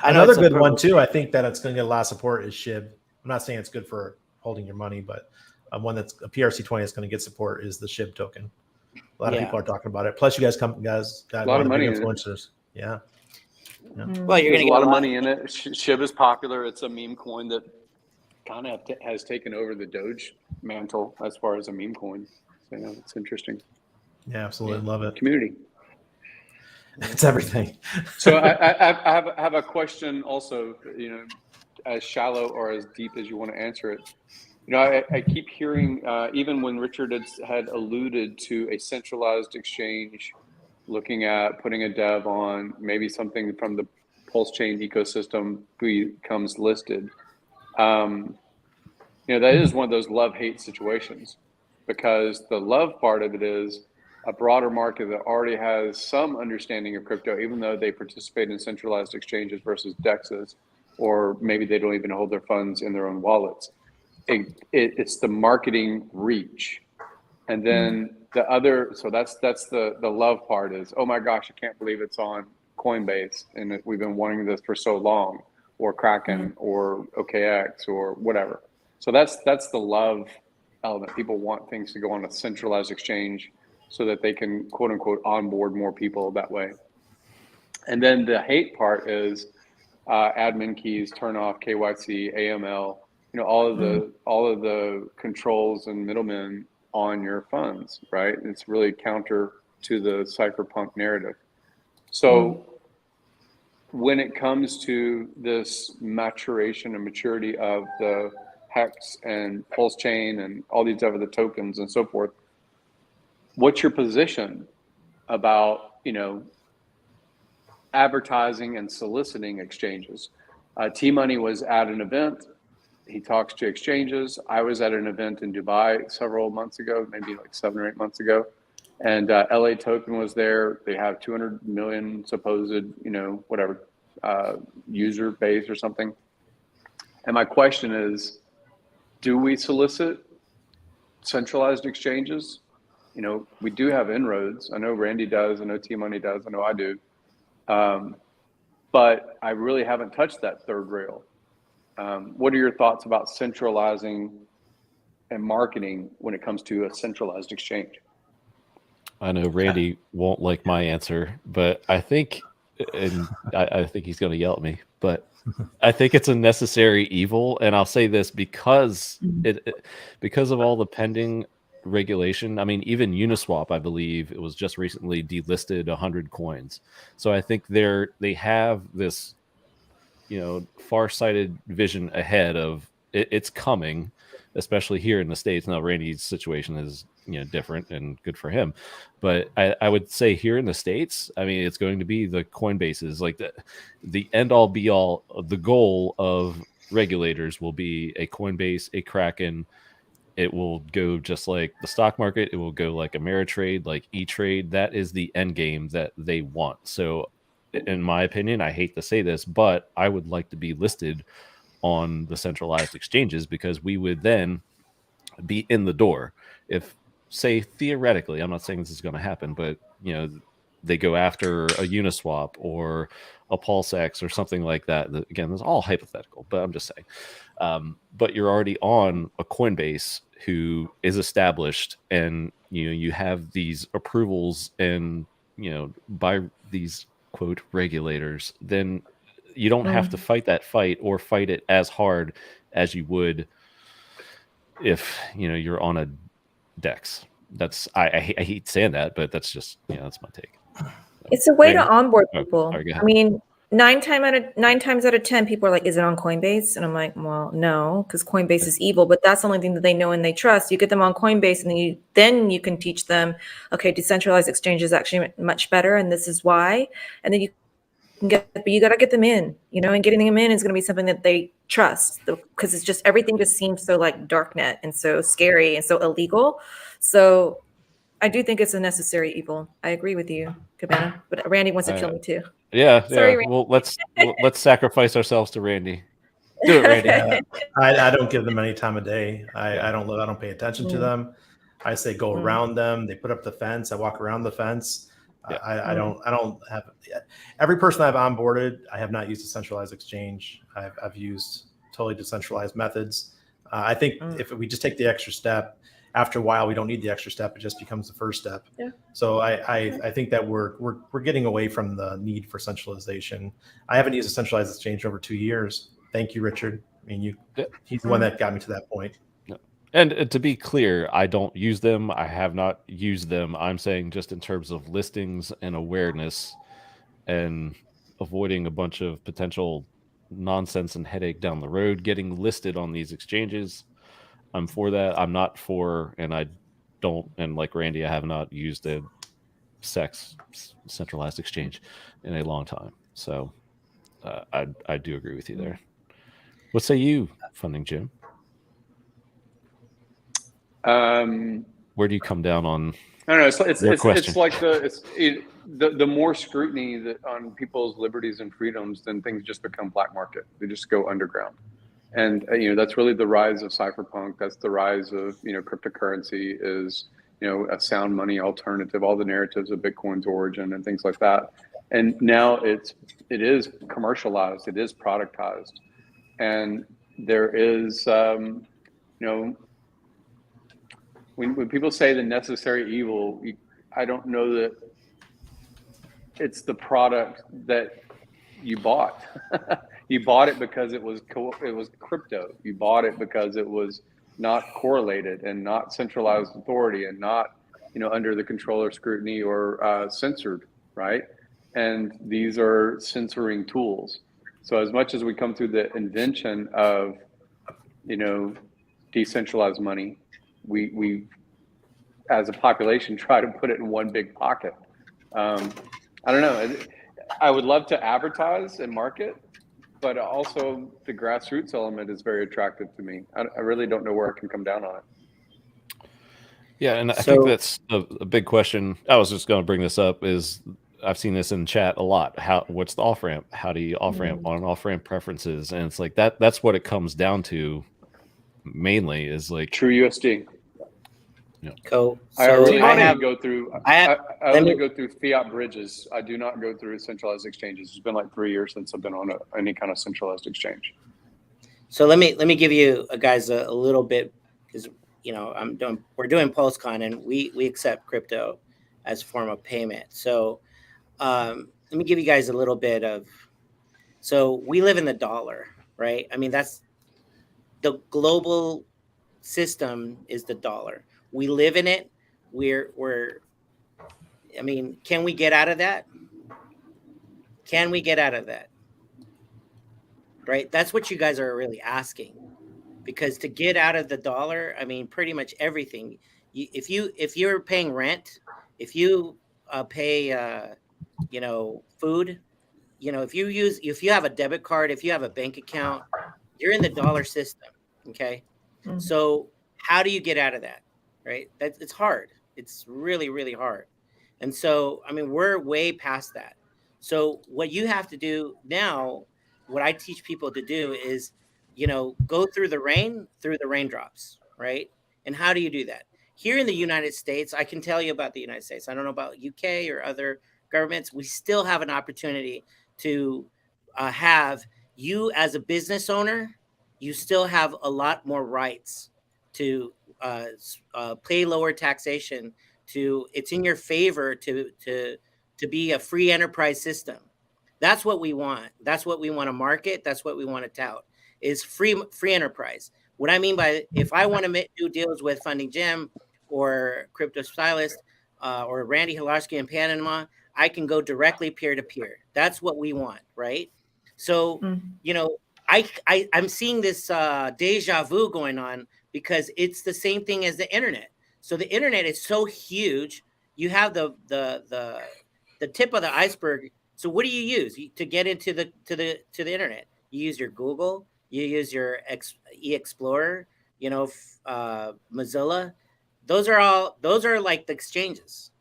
Another good one too, I think that it's going to get a lot of support, is SHIB. I'm not saying it's good for holding your money, but one that's a PRC20 is going to get support is the SHIB token. A lot of people are talking about it. Plus, you guys got a lot of money influencers. Yeah. Well, you're going to get a lot of money in it. SHIB is popular. It's a meme coin that kind of has taken over the Doge mantle as far as a meme coin. So yeah, it's interesting. Yeah, absolutely love it. Community. It's everything. So I have a question also, as shallow or as deep as you want to answer it. I keep hearing, even when Richard had alluded to a centralized exchange, looking at putting a dev on, maybe something from the PulseChain ecosystem becomes listed. That is one of those love-hate situations, because the love part of it is a broader market that already has some understanding of crypto, even though they participate in centralized exchanges versus DEXs, or maybe they don't even hold their funds in their own wallets. It's the marketing reach. And then the other, so that's the love part is, oh my gosh, I can't believe it's on Coinbase, and we've been wanting this for so long, or Kraken, or OKX, or whatever. So that's the love element. People want things to go on a centralized exchange so that they can, quote unquote, onboard more people that way. And then the hate part is admin keys, turn off KYC, AML, all of the controls and middlemen on your funds, right? It's really counter to the cypherpunk narrative. So when it comes to this maturation and maturity of the HEX and PulseChain and all these other tokens and so forth, what's your position about, advertising and soliciting exchanges? T-Money was at an event. He talks to exchanges. I was at an event in Dubai several months ago, maybe like 7 or 8 months ago. And LA Token was there. They have 200 million supposed, user base or something. And my question is, do we solicit centralized exchanges? We do have inroads. I know Randy does. I know T-Money does. I know I do. But I really haven't touched that third rail. What are your thoughts about centralizing and marketing when it comes to a centralized exchange? I know Randy won't like my answer, but I think, and I think he's going to yell at me, but I think it's a necessary evil. And I'll say this because because of all the pending regulation. I mean, even Uniswap, I believe it was just recently delisted 100 coins. So I think they have this, far-sighted vision ahead of it's coming, especially here in the States. Now, Randy's situation is, different and good for him. But I would say here in the States, I mean, it's going to be the Coinbases, like the end-all be-all. The goal of regulators will be a Coinbase, a Kraken. It will go just like the stock market. It will go like Ameritrade, like E-Trade. That is the end game that they want. So in my opinion, I hate to say this, but I would like to be listed on the centralized exchanges, because we would then be in the door. If, say, theoretically, I'm not saying this is going to happen, but they go after a Uniswap or a PulseX or something like that. Again, it's all hypothetical, but I'm just saying. But you're already on a Coinbase who is established, and you have these approvals and by these quote regulators. Then you don't have to fight that fight, or fight it as hard as you would if you're on a DEX. That's I hate saying that, but that's just that's my take. It's a way to Randy? onboard Oh, people. sorry, go ahead. I mean, 9 times out of 10, people are like, "Is it on Coinbase?" And I'm like, "Well, no, because Coinbase is evil." But that's the only thing that they know and they trust. You get them on Coinbase, and then you can teach them, okay, decentralized exchange is actually much better, and this is why. And then you can but you got to get them in, and getting them in is going to be something that they trust, because it's just everything just seems so like darknet and so scary and so illegal. So I do think it's a necessary evil. I agree with you, Cabana, but Randy wants to kill me too. Yeah, Sorry, yeah. Randy. Well, let's sacrifice ourselves to Randy. Do it, Randy. I don't give them any time of day. I don't pay attention to them. I say go around them. They put up the fence. I walk around the fence. Yeah. I don't have every person I've onboarded. I have not used a centralized exchange. I've used totally decentralized methods. I think if we just take the extra step, after a while we don't need the extra step. It just becomes the first step. Yeah. So I think that we're getting away from the need for centralization. I haven't used a centralized exchange in over 2 years. Thank you, Richard. I mean, he's the one that got me to that point. And to be clear, I don't use them. I have not used them. I'm saying just in terms of listings and awareness and avoiding a bunch of potential nonsense and headache down the road, getting listed on these exchanges. I'm for that. I'm not for, and I don't, and like Randy, I have not used a SEX, centralized exchange, in a long time. So I do agree with you there. What say you, Funding Jim? Where do you come down on? I don't know. It's like the more scrutiny that on people's liberties and freedoms, then things just become black market. They just go underground, and that's really the rise of cypherpunk. That's the rise of cryptocurrency is a sound money alternative. All the narratives of Bitcoin's origin and things like that, and now it is commercialized. It is productized, and there is When people say the necessary evil, I don't know that it's the product that you bought. You bought it because it was crypto. You bought it because it was not correlated and not centralized authority and not under the controller scrutiny or censored, right? And these are censoring tools. So as much as we come through the invention of decentralized money, we as a population try to put it in one big pocket. I don't know. I would love to advertise and market, but also the grassroots element is very attractive to me. I really don't know where I can come down on it. Yeah, and I think that's a big question. I was just going to bring this up. Is I've seen this in chat a lot. What's the off ramp? How do you off ramp on off ramp preferences? And it's like that's what it comes down to. Mainly is like True USD. Cool. So I only go through fiat bridges. I do not go through centralized exchanges. It's been like 3 years since I've been on any kind of centralized exchange. So let me give you guys a little bit, because we're doing PulseCon and we accept crypto as a form of payment. So let me give you guys a little bit of. So we live in the dollar, right? I mean, that's the global system is the dollar. We live in it. Can we get out of that? Can we get out of that? Right? That's what you guys are really asking. Because to get out of the dollar, pretty much everything. If you're paying rent, if you pay, food, if you have a debit card, if you have a bank account, you're in the dollar system. Okay. Mm-hmm. So how do you get out of that? Right? It's hard. It's really, really hard. And so, we're way past that. So what you have to do now, what I teach people to do is, go through the raindrops, right? And how do you do that? Here in the United States, I can tell you about the United States. I don't know about UK or other governments. We still have an opportunity to have you as a business owner, you still have a lot more rights to pay lower taxation. It's in your favor to be a free enterprise system. That's what we want. That's what we want to market. That's what we want to tout is free enterprise. What I mean by if I want to do deals with Funding Jim or Crypto Stylist or Randy Hilarski in Panama, I can go directly peer to peer. That's what we want, right? So, I'm seeing this deja vu going on because it's the same thing as the internet. So the internet is so huge. You have the tip of the iceberg. So what do you use to get into the internet? You use your Google, you use your e-Explorer, Mozilla. Those are like the exchanges.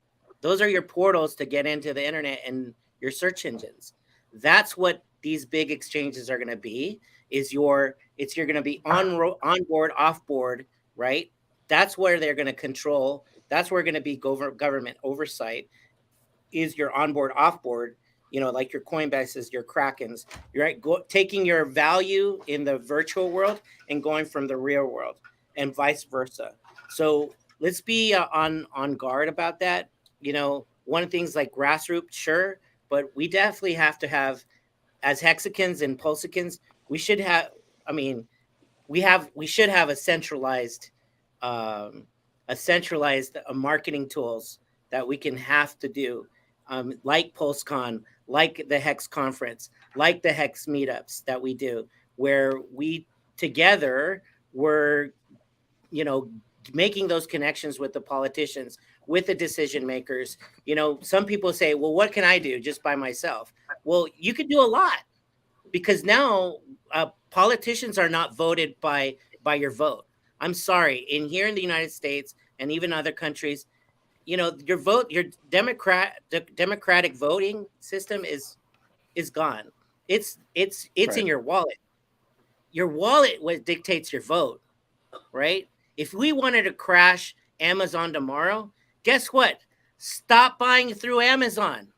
Those are your portals to get into the internet and your search engines. That's what these big exchanges are going to be. You're going to be on board, off board, right? That's where they're going to control. That's where going to be government oversight. Is your onboard, offboard, like your Coinbases, your Krakens, you're right, taking your value in the virtual world and going from the real world, and vice versa. So let's be on guard about that. One of the things like grassroots, sure, but we definitely have to have, as Hexicans and Pulsicans, we should have. I mean, we should have a centralized marketing tools that we can have to do. Like PulseCon, like the HEX conference, like the HEX meetups that we do, where we together were, making those connections with the politicians, with the decision makers. Some people say, well, what can I do just by myself? Well, you could do a lot because now politicians are not voted by your vote. I'm sorry. Here in the United States and even other countries, your democratic voting system is gone. It's right in your wallet. Your wallet what dictates your vote, right? If we wanted to crash Amazon tomorrow, guess what? Stop buying through Amazon.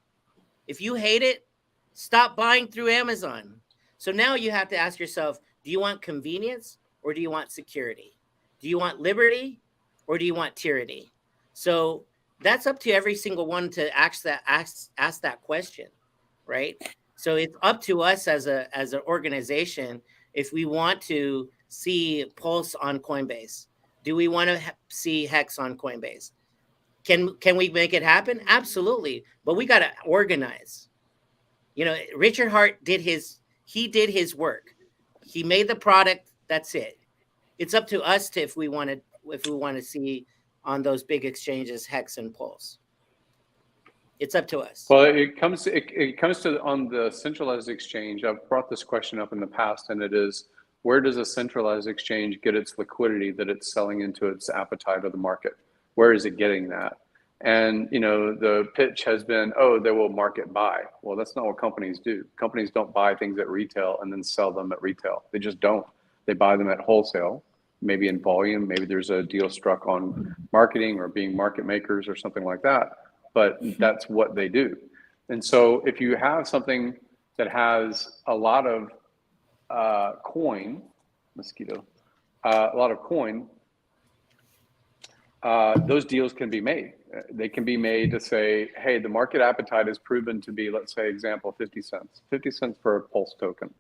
If you hate it, stop buying through Amazon. So now you have to ask yourself, do you want convenience or do you want security? Do you want liberty or do you want tyranny? So that's up to every single one to ask that question, right? So it's up to us as an organization if we want to see Pulse on Coinbase. Do we want to see Hex on Coinbase? Can we make it happen? Absolutely, but we got to organize. Richard Hart did his work. He made the product. That's it. It's up to us if we want to see on those big exchanges, Hex and Pulse. It's up to us. Well, it comes to on the centralized exchange. I've brought this question up in the past, and it is, where does a centralized exchange get its liquidity that it's selling into its appetite of the market? Where is it getting that? And the pitch has been, oh, they will market buy. Well, that's not what companies do. Companies don't buy things at retail and then sell them at retail. They just don't. They buy them at wholesale, maybe in volume. Maybe there's a deal struck on marketing or being market makers or something like that. But that's what they do. And so if you have something that has a lot of coin, those deals can be made. They can be made to say, hey, the market appetite is proven to be, let's say, example, 50 cents for a Pulse token.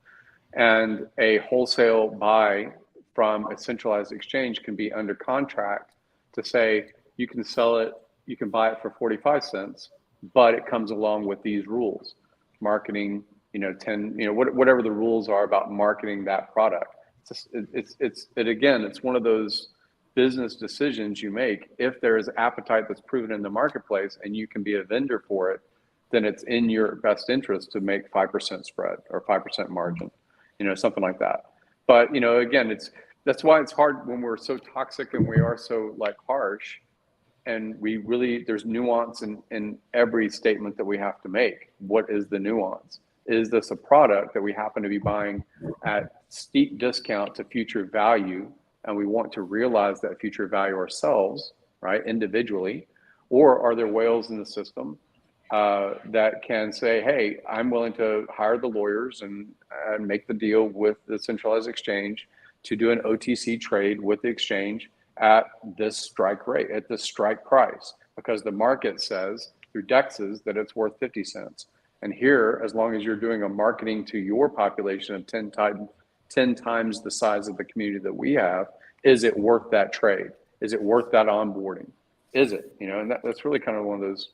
And a wholesale buy from a centralized exchange can be under contract to say, you can sell it, you can buy it for 45 cents, but it comes along with these rules, marketing, 10, whatever the rules are about marketing that product. It's one of those business decisions you make. If there is appetite that's proven in the marketplace and you can be a vendor for it, then it's in your best interest to make 5% spread or 5% margin, something like that. But, again, that's why it's hard when we're so toxic and we are so harsh. and there's nuance in every statement that we have to make. What is the nuance? Is this a product that we happen to be buying at steep discount to future value, and we want to realize that future value ourselves, right, individually? Or are there whales in the system that can say, hey, I'm willing to hire the lawyers and make the deal with the centralized exchange to do an OTC trade with the exchange at this strike rate, at this strike price, because the market says through DEXs that it's worth 50 cents. And here, as long as you're doing a marketing to your population of 10 times the size of the community that we have, is it worth that trade? Is it worth that onboarding? Is it? You know, and that's really kind of one of those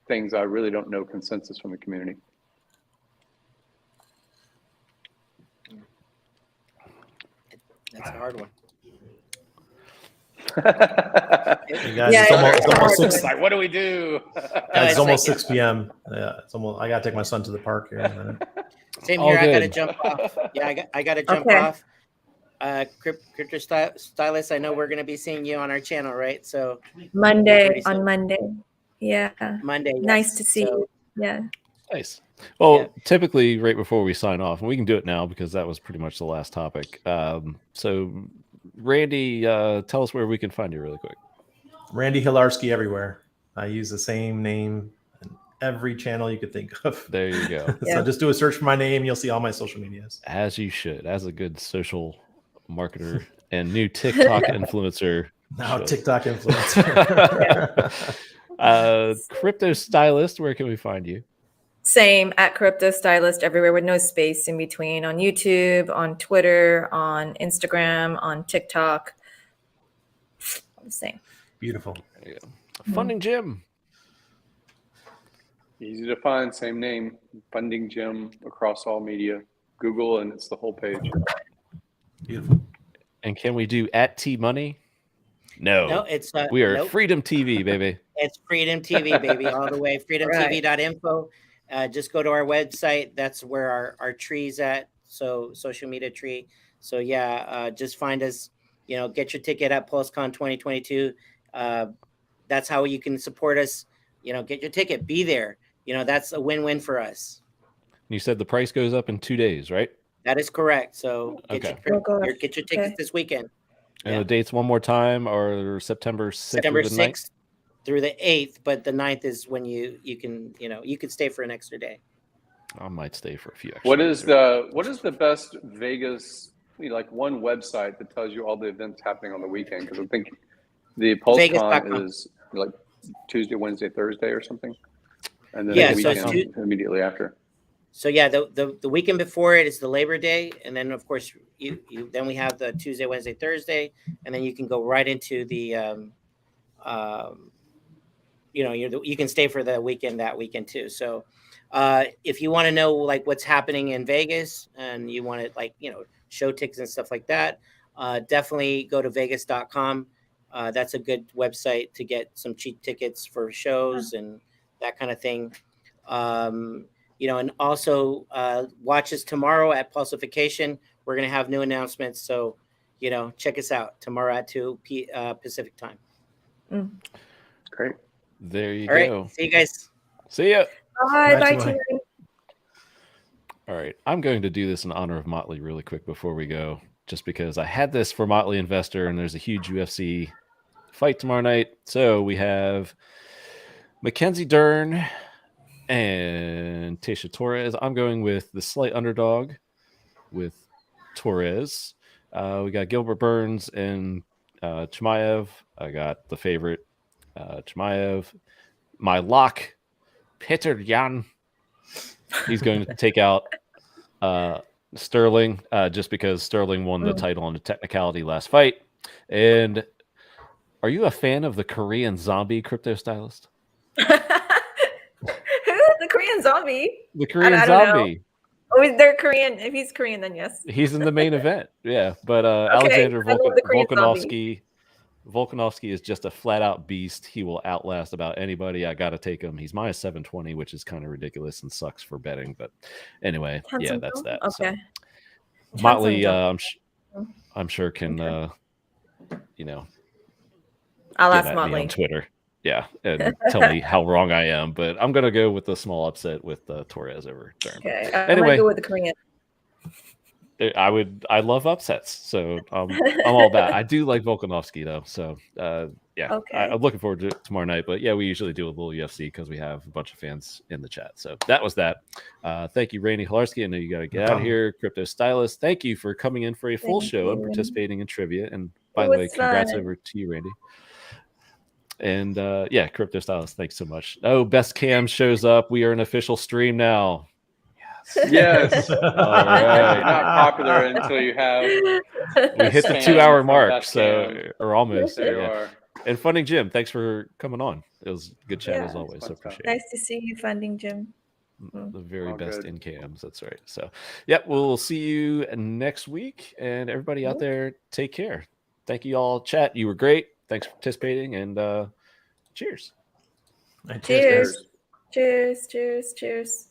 things I really don't know consensus from the community. That's a hard one. You guys, Yeah, it's almost it's 6. Like, what do we do? It's almost 6 p.m. Yeah, it's almost. I gotta take my son to the park here in a minute. Same All here. I gotta good. jump off. Yeah, I gotta jump Okay. off. Crypto Stylist, I know we're gonna be seeing you on our channel, right? So Monday Pretty soon. on Monday. Yeah. Monday. Yes. Nice to see So, you. Yeah. Nice. Well, Yeah. typically, right before we sign off, and we can do it now because that was pretty much the last topic. So, Randy, tell us where we can find you really quick. Randy Hilarski everywhere. I use the same name in every channel you could think of. There you go. So Yeah. just do a search for my name. You'll see all my social medias. As you should, as a good social marketer and new TikTok influencer. Now should. TikTok influencer. Crypto Stylist, where can we find you? Same at Korypto Stylist everywhere with no space in between, on YouTube, on Twitter, on Instagram, on TikTok. All the same. Beautiful. There you go. Funding Jim. Easy to find, same name, Funding Gym across all media. Google, and it's the whole page. Beautiful. And can we do at T Money? No. no, it's We are nope. Freedom TV, baby. It's Freedom TV, baby, all the way. FreedomTV.info. Just go to our website. That's where our tree's at. So social media tree. So yeah, just find us. You know, get your ticket at PulseCon 2022. That's how you can support us. You know, get your ticket. Be there. You know, that's a win-win for us. You said the price goes up in 2 days, right? That is correct. So get Okay. get your tickets Okay. this weekend. And Yeah. the dates one more time are September 6th September through the 9th? 6th through the 8th, but the 9th is when you can stay for an extra day. I might stay for a few extra What days is there. the best Vegas, like one website that tells you all the events happening on the weekend? Because I think the Vegas.com. PulseCon is like Tuesday, Wednesday, Thursday or something, and then Yeah, the so it's weekend immediately after. So yeah, the weekend before it is the Labor Day, and then of course then we have the Tuesday, Wednesday, Thursday, and then you can go right into the you can stay for the weekend that weekend too. So if you want to know like what's happening in Vegas and you want to show tickets and stuff like that, definitely go to Vegas.com. That's a good website to get some cheap tickets for shows and that kind of thing. And also watch us tomorrow at Pulsification. We're going to have new announcements. So, check us out tomorrow at 2 Pacific time. Great. There you All go. right. See you guys. See ya. Bye. Bye, Bye, Timmy. Timmy. All right. I'm going to do this in honor of Motley really quick before we go, just because I had this for Motley Investor and there's a huge UFC fight tomorrow night. So we have Mackenzie Dern and Tasha Torres. I'm going with the slight underdog with Torres. We got Gilbert Burns and Chimaev. I got the favorite Chimaev. My lock, Petr Yan. He's going to take out Sterling just because Sterling won the title on the technicality last fight. And are you a fan of the Korean zombie Crypto Stylist? Who? The Korean zombie? The Korean I don't know. zombie. Oh, they're Korean. If he's Korean, then yes. He's in the main event. Yeah. But Okay, Alexander I love the Korean zombie. Volkanovski is just a flat out beast. He will outlast about anybody. I got to take him. He's minus 720, which is kind of ridiculous and sucks for betting. But anyway, yeah, that's that. Okay. So, Motley, Handsome I'm sure can, Okay. I'll get ask at me Motley. on Twitter. yeah, and tell me how wrong I am. But I'm gonna go with the small upset with Torres over Dern. Okay, I'm Anyway, gonna go with the Korean. I love upsets, so I'm all about it. I do like Volkanovski though, so yeah, Okay. I'm looking forward to it tomorrow night. But yeah, we usually do a little UFC because we have a bunch of fans in the chat. So that was that. Thank you, Rainey Hilarski. I know you got to get out of here. Crypto Stylist, thank you for coming in for a full Thank show and you. participating in trivia. And by It the way, was congrats fun. over to you, Randy. And yeah, Crypto Stylist, thanks so much. Oh, Best Cam shows up. We are an official stream now. Yes. All right. You're not popular until you have. We hit the Cam 2 hour from mark, Best so Cam. or almost. There you Yeah. are. And Funding Jim, thanks for coming on. It was a good chat Yeah. as always. So Fun stuff. appreciate it. Nice to see you, Funding Jim. The very All best good. in cams. That's right. So, yep, we'll see you next week. And everybody out there, take care. Thank you all, chat. You were great. Thanks for participating. And cheers. Cheers. Cheers. Cheers. Cheers.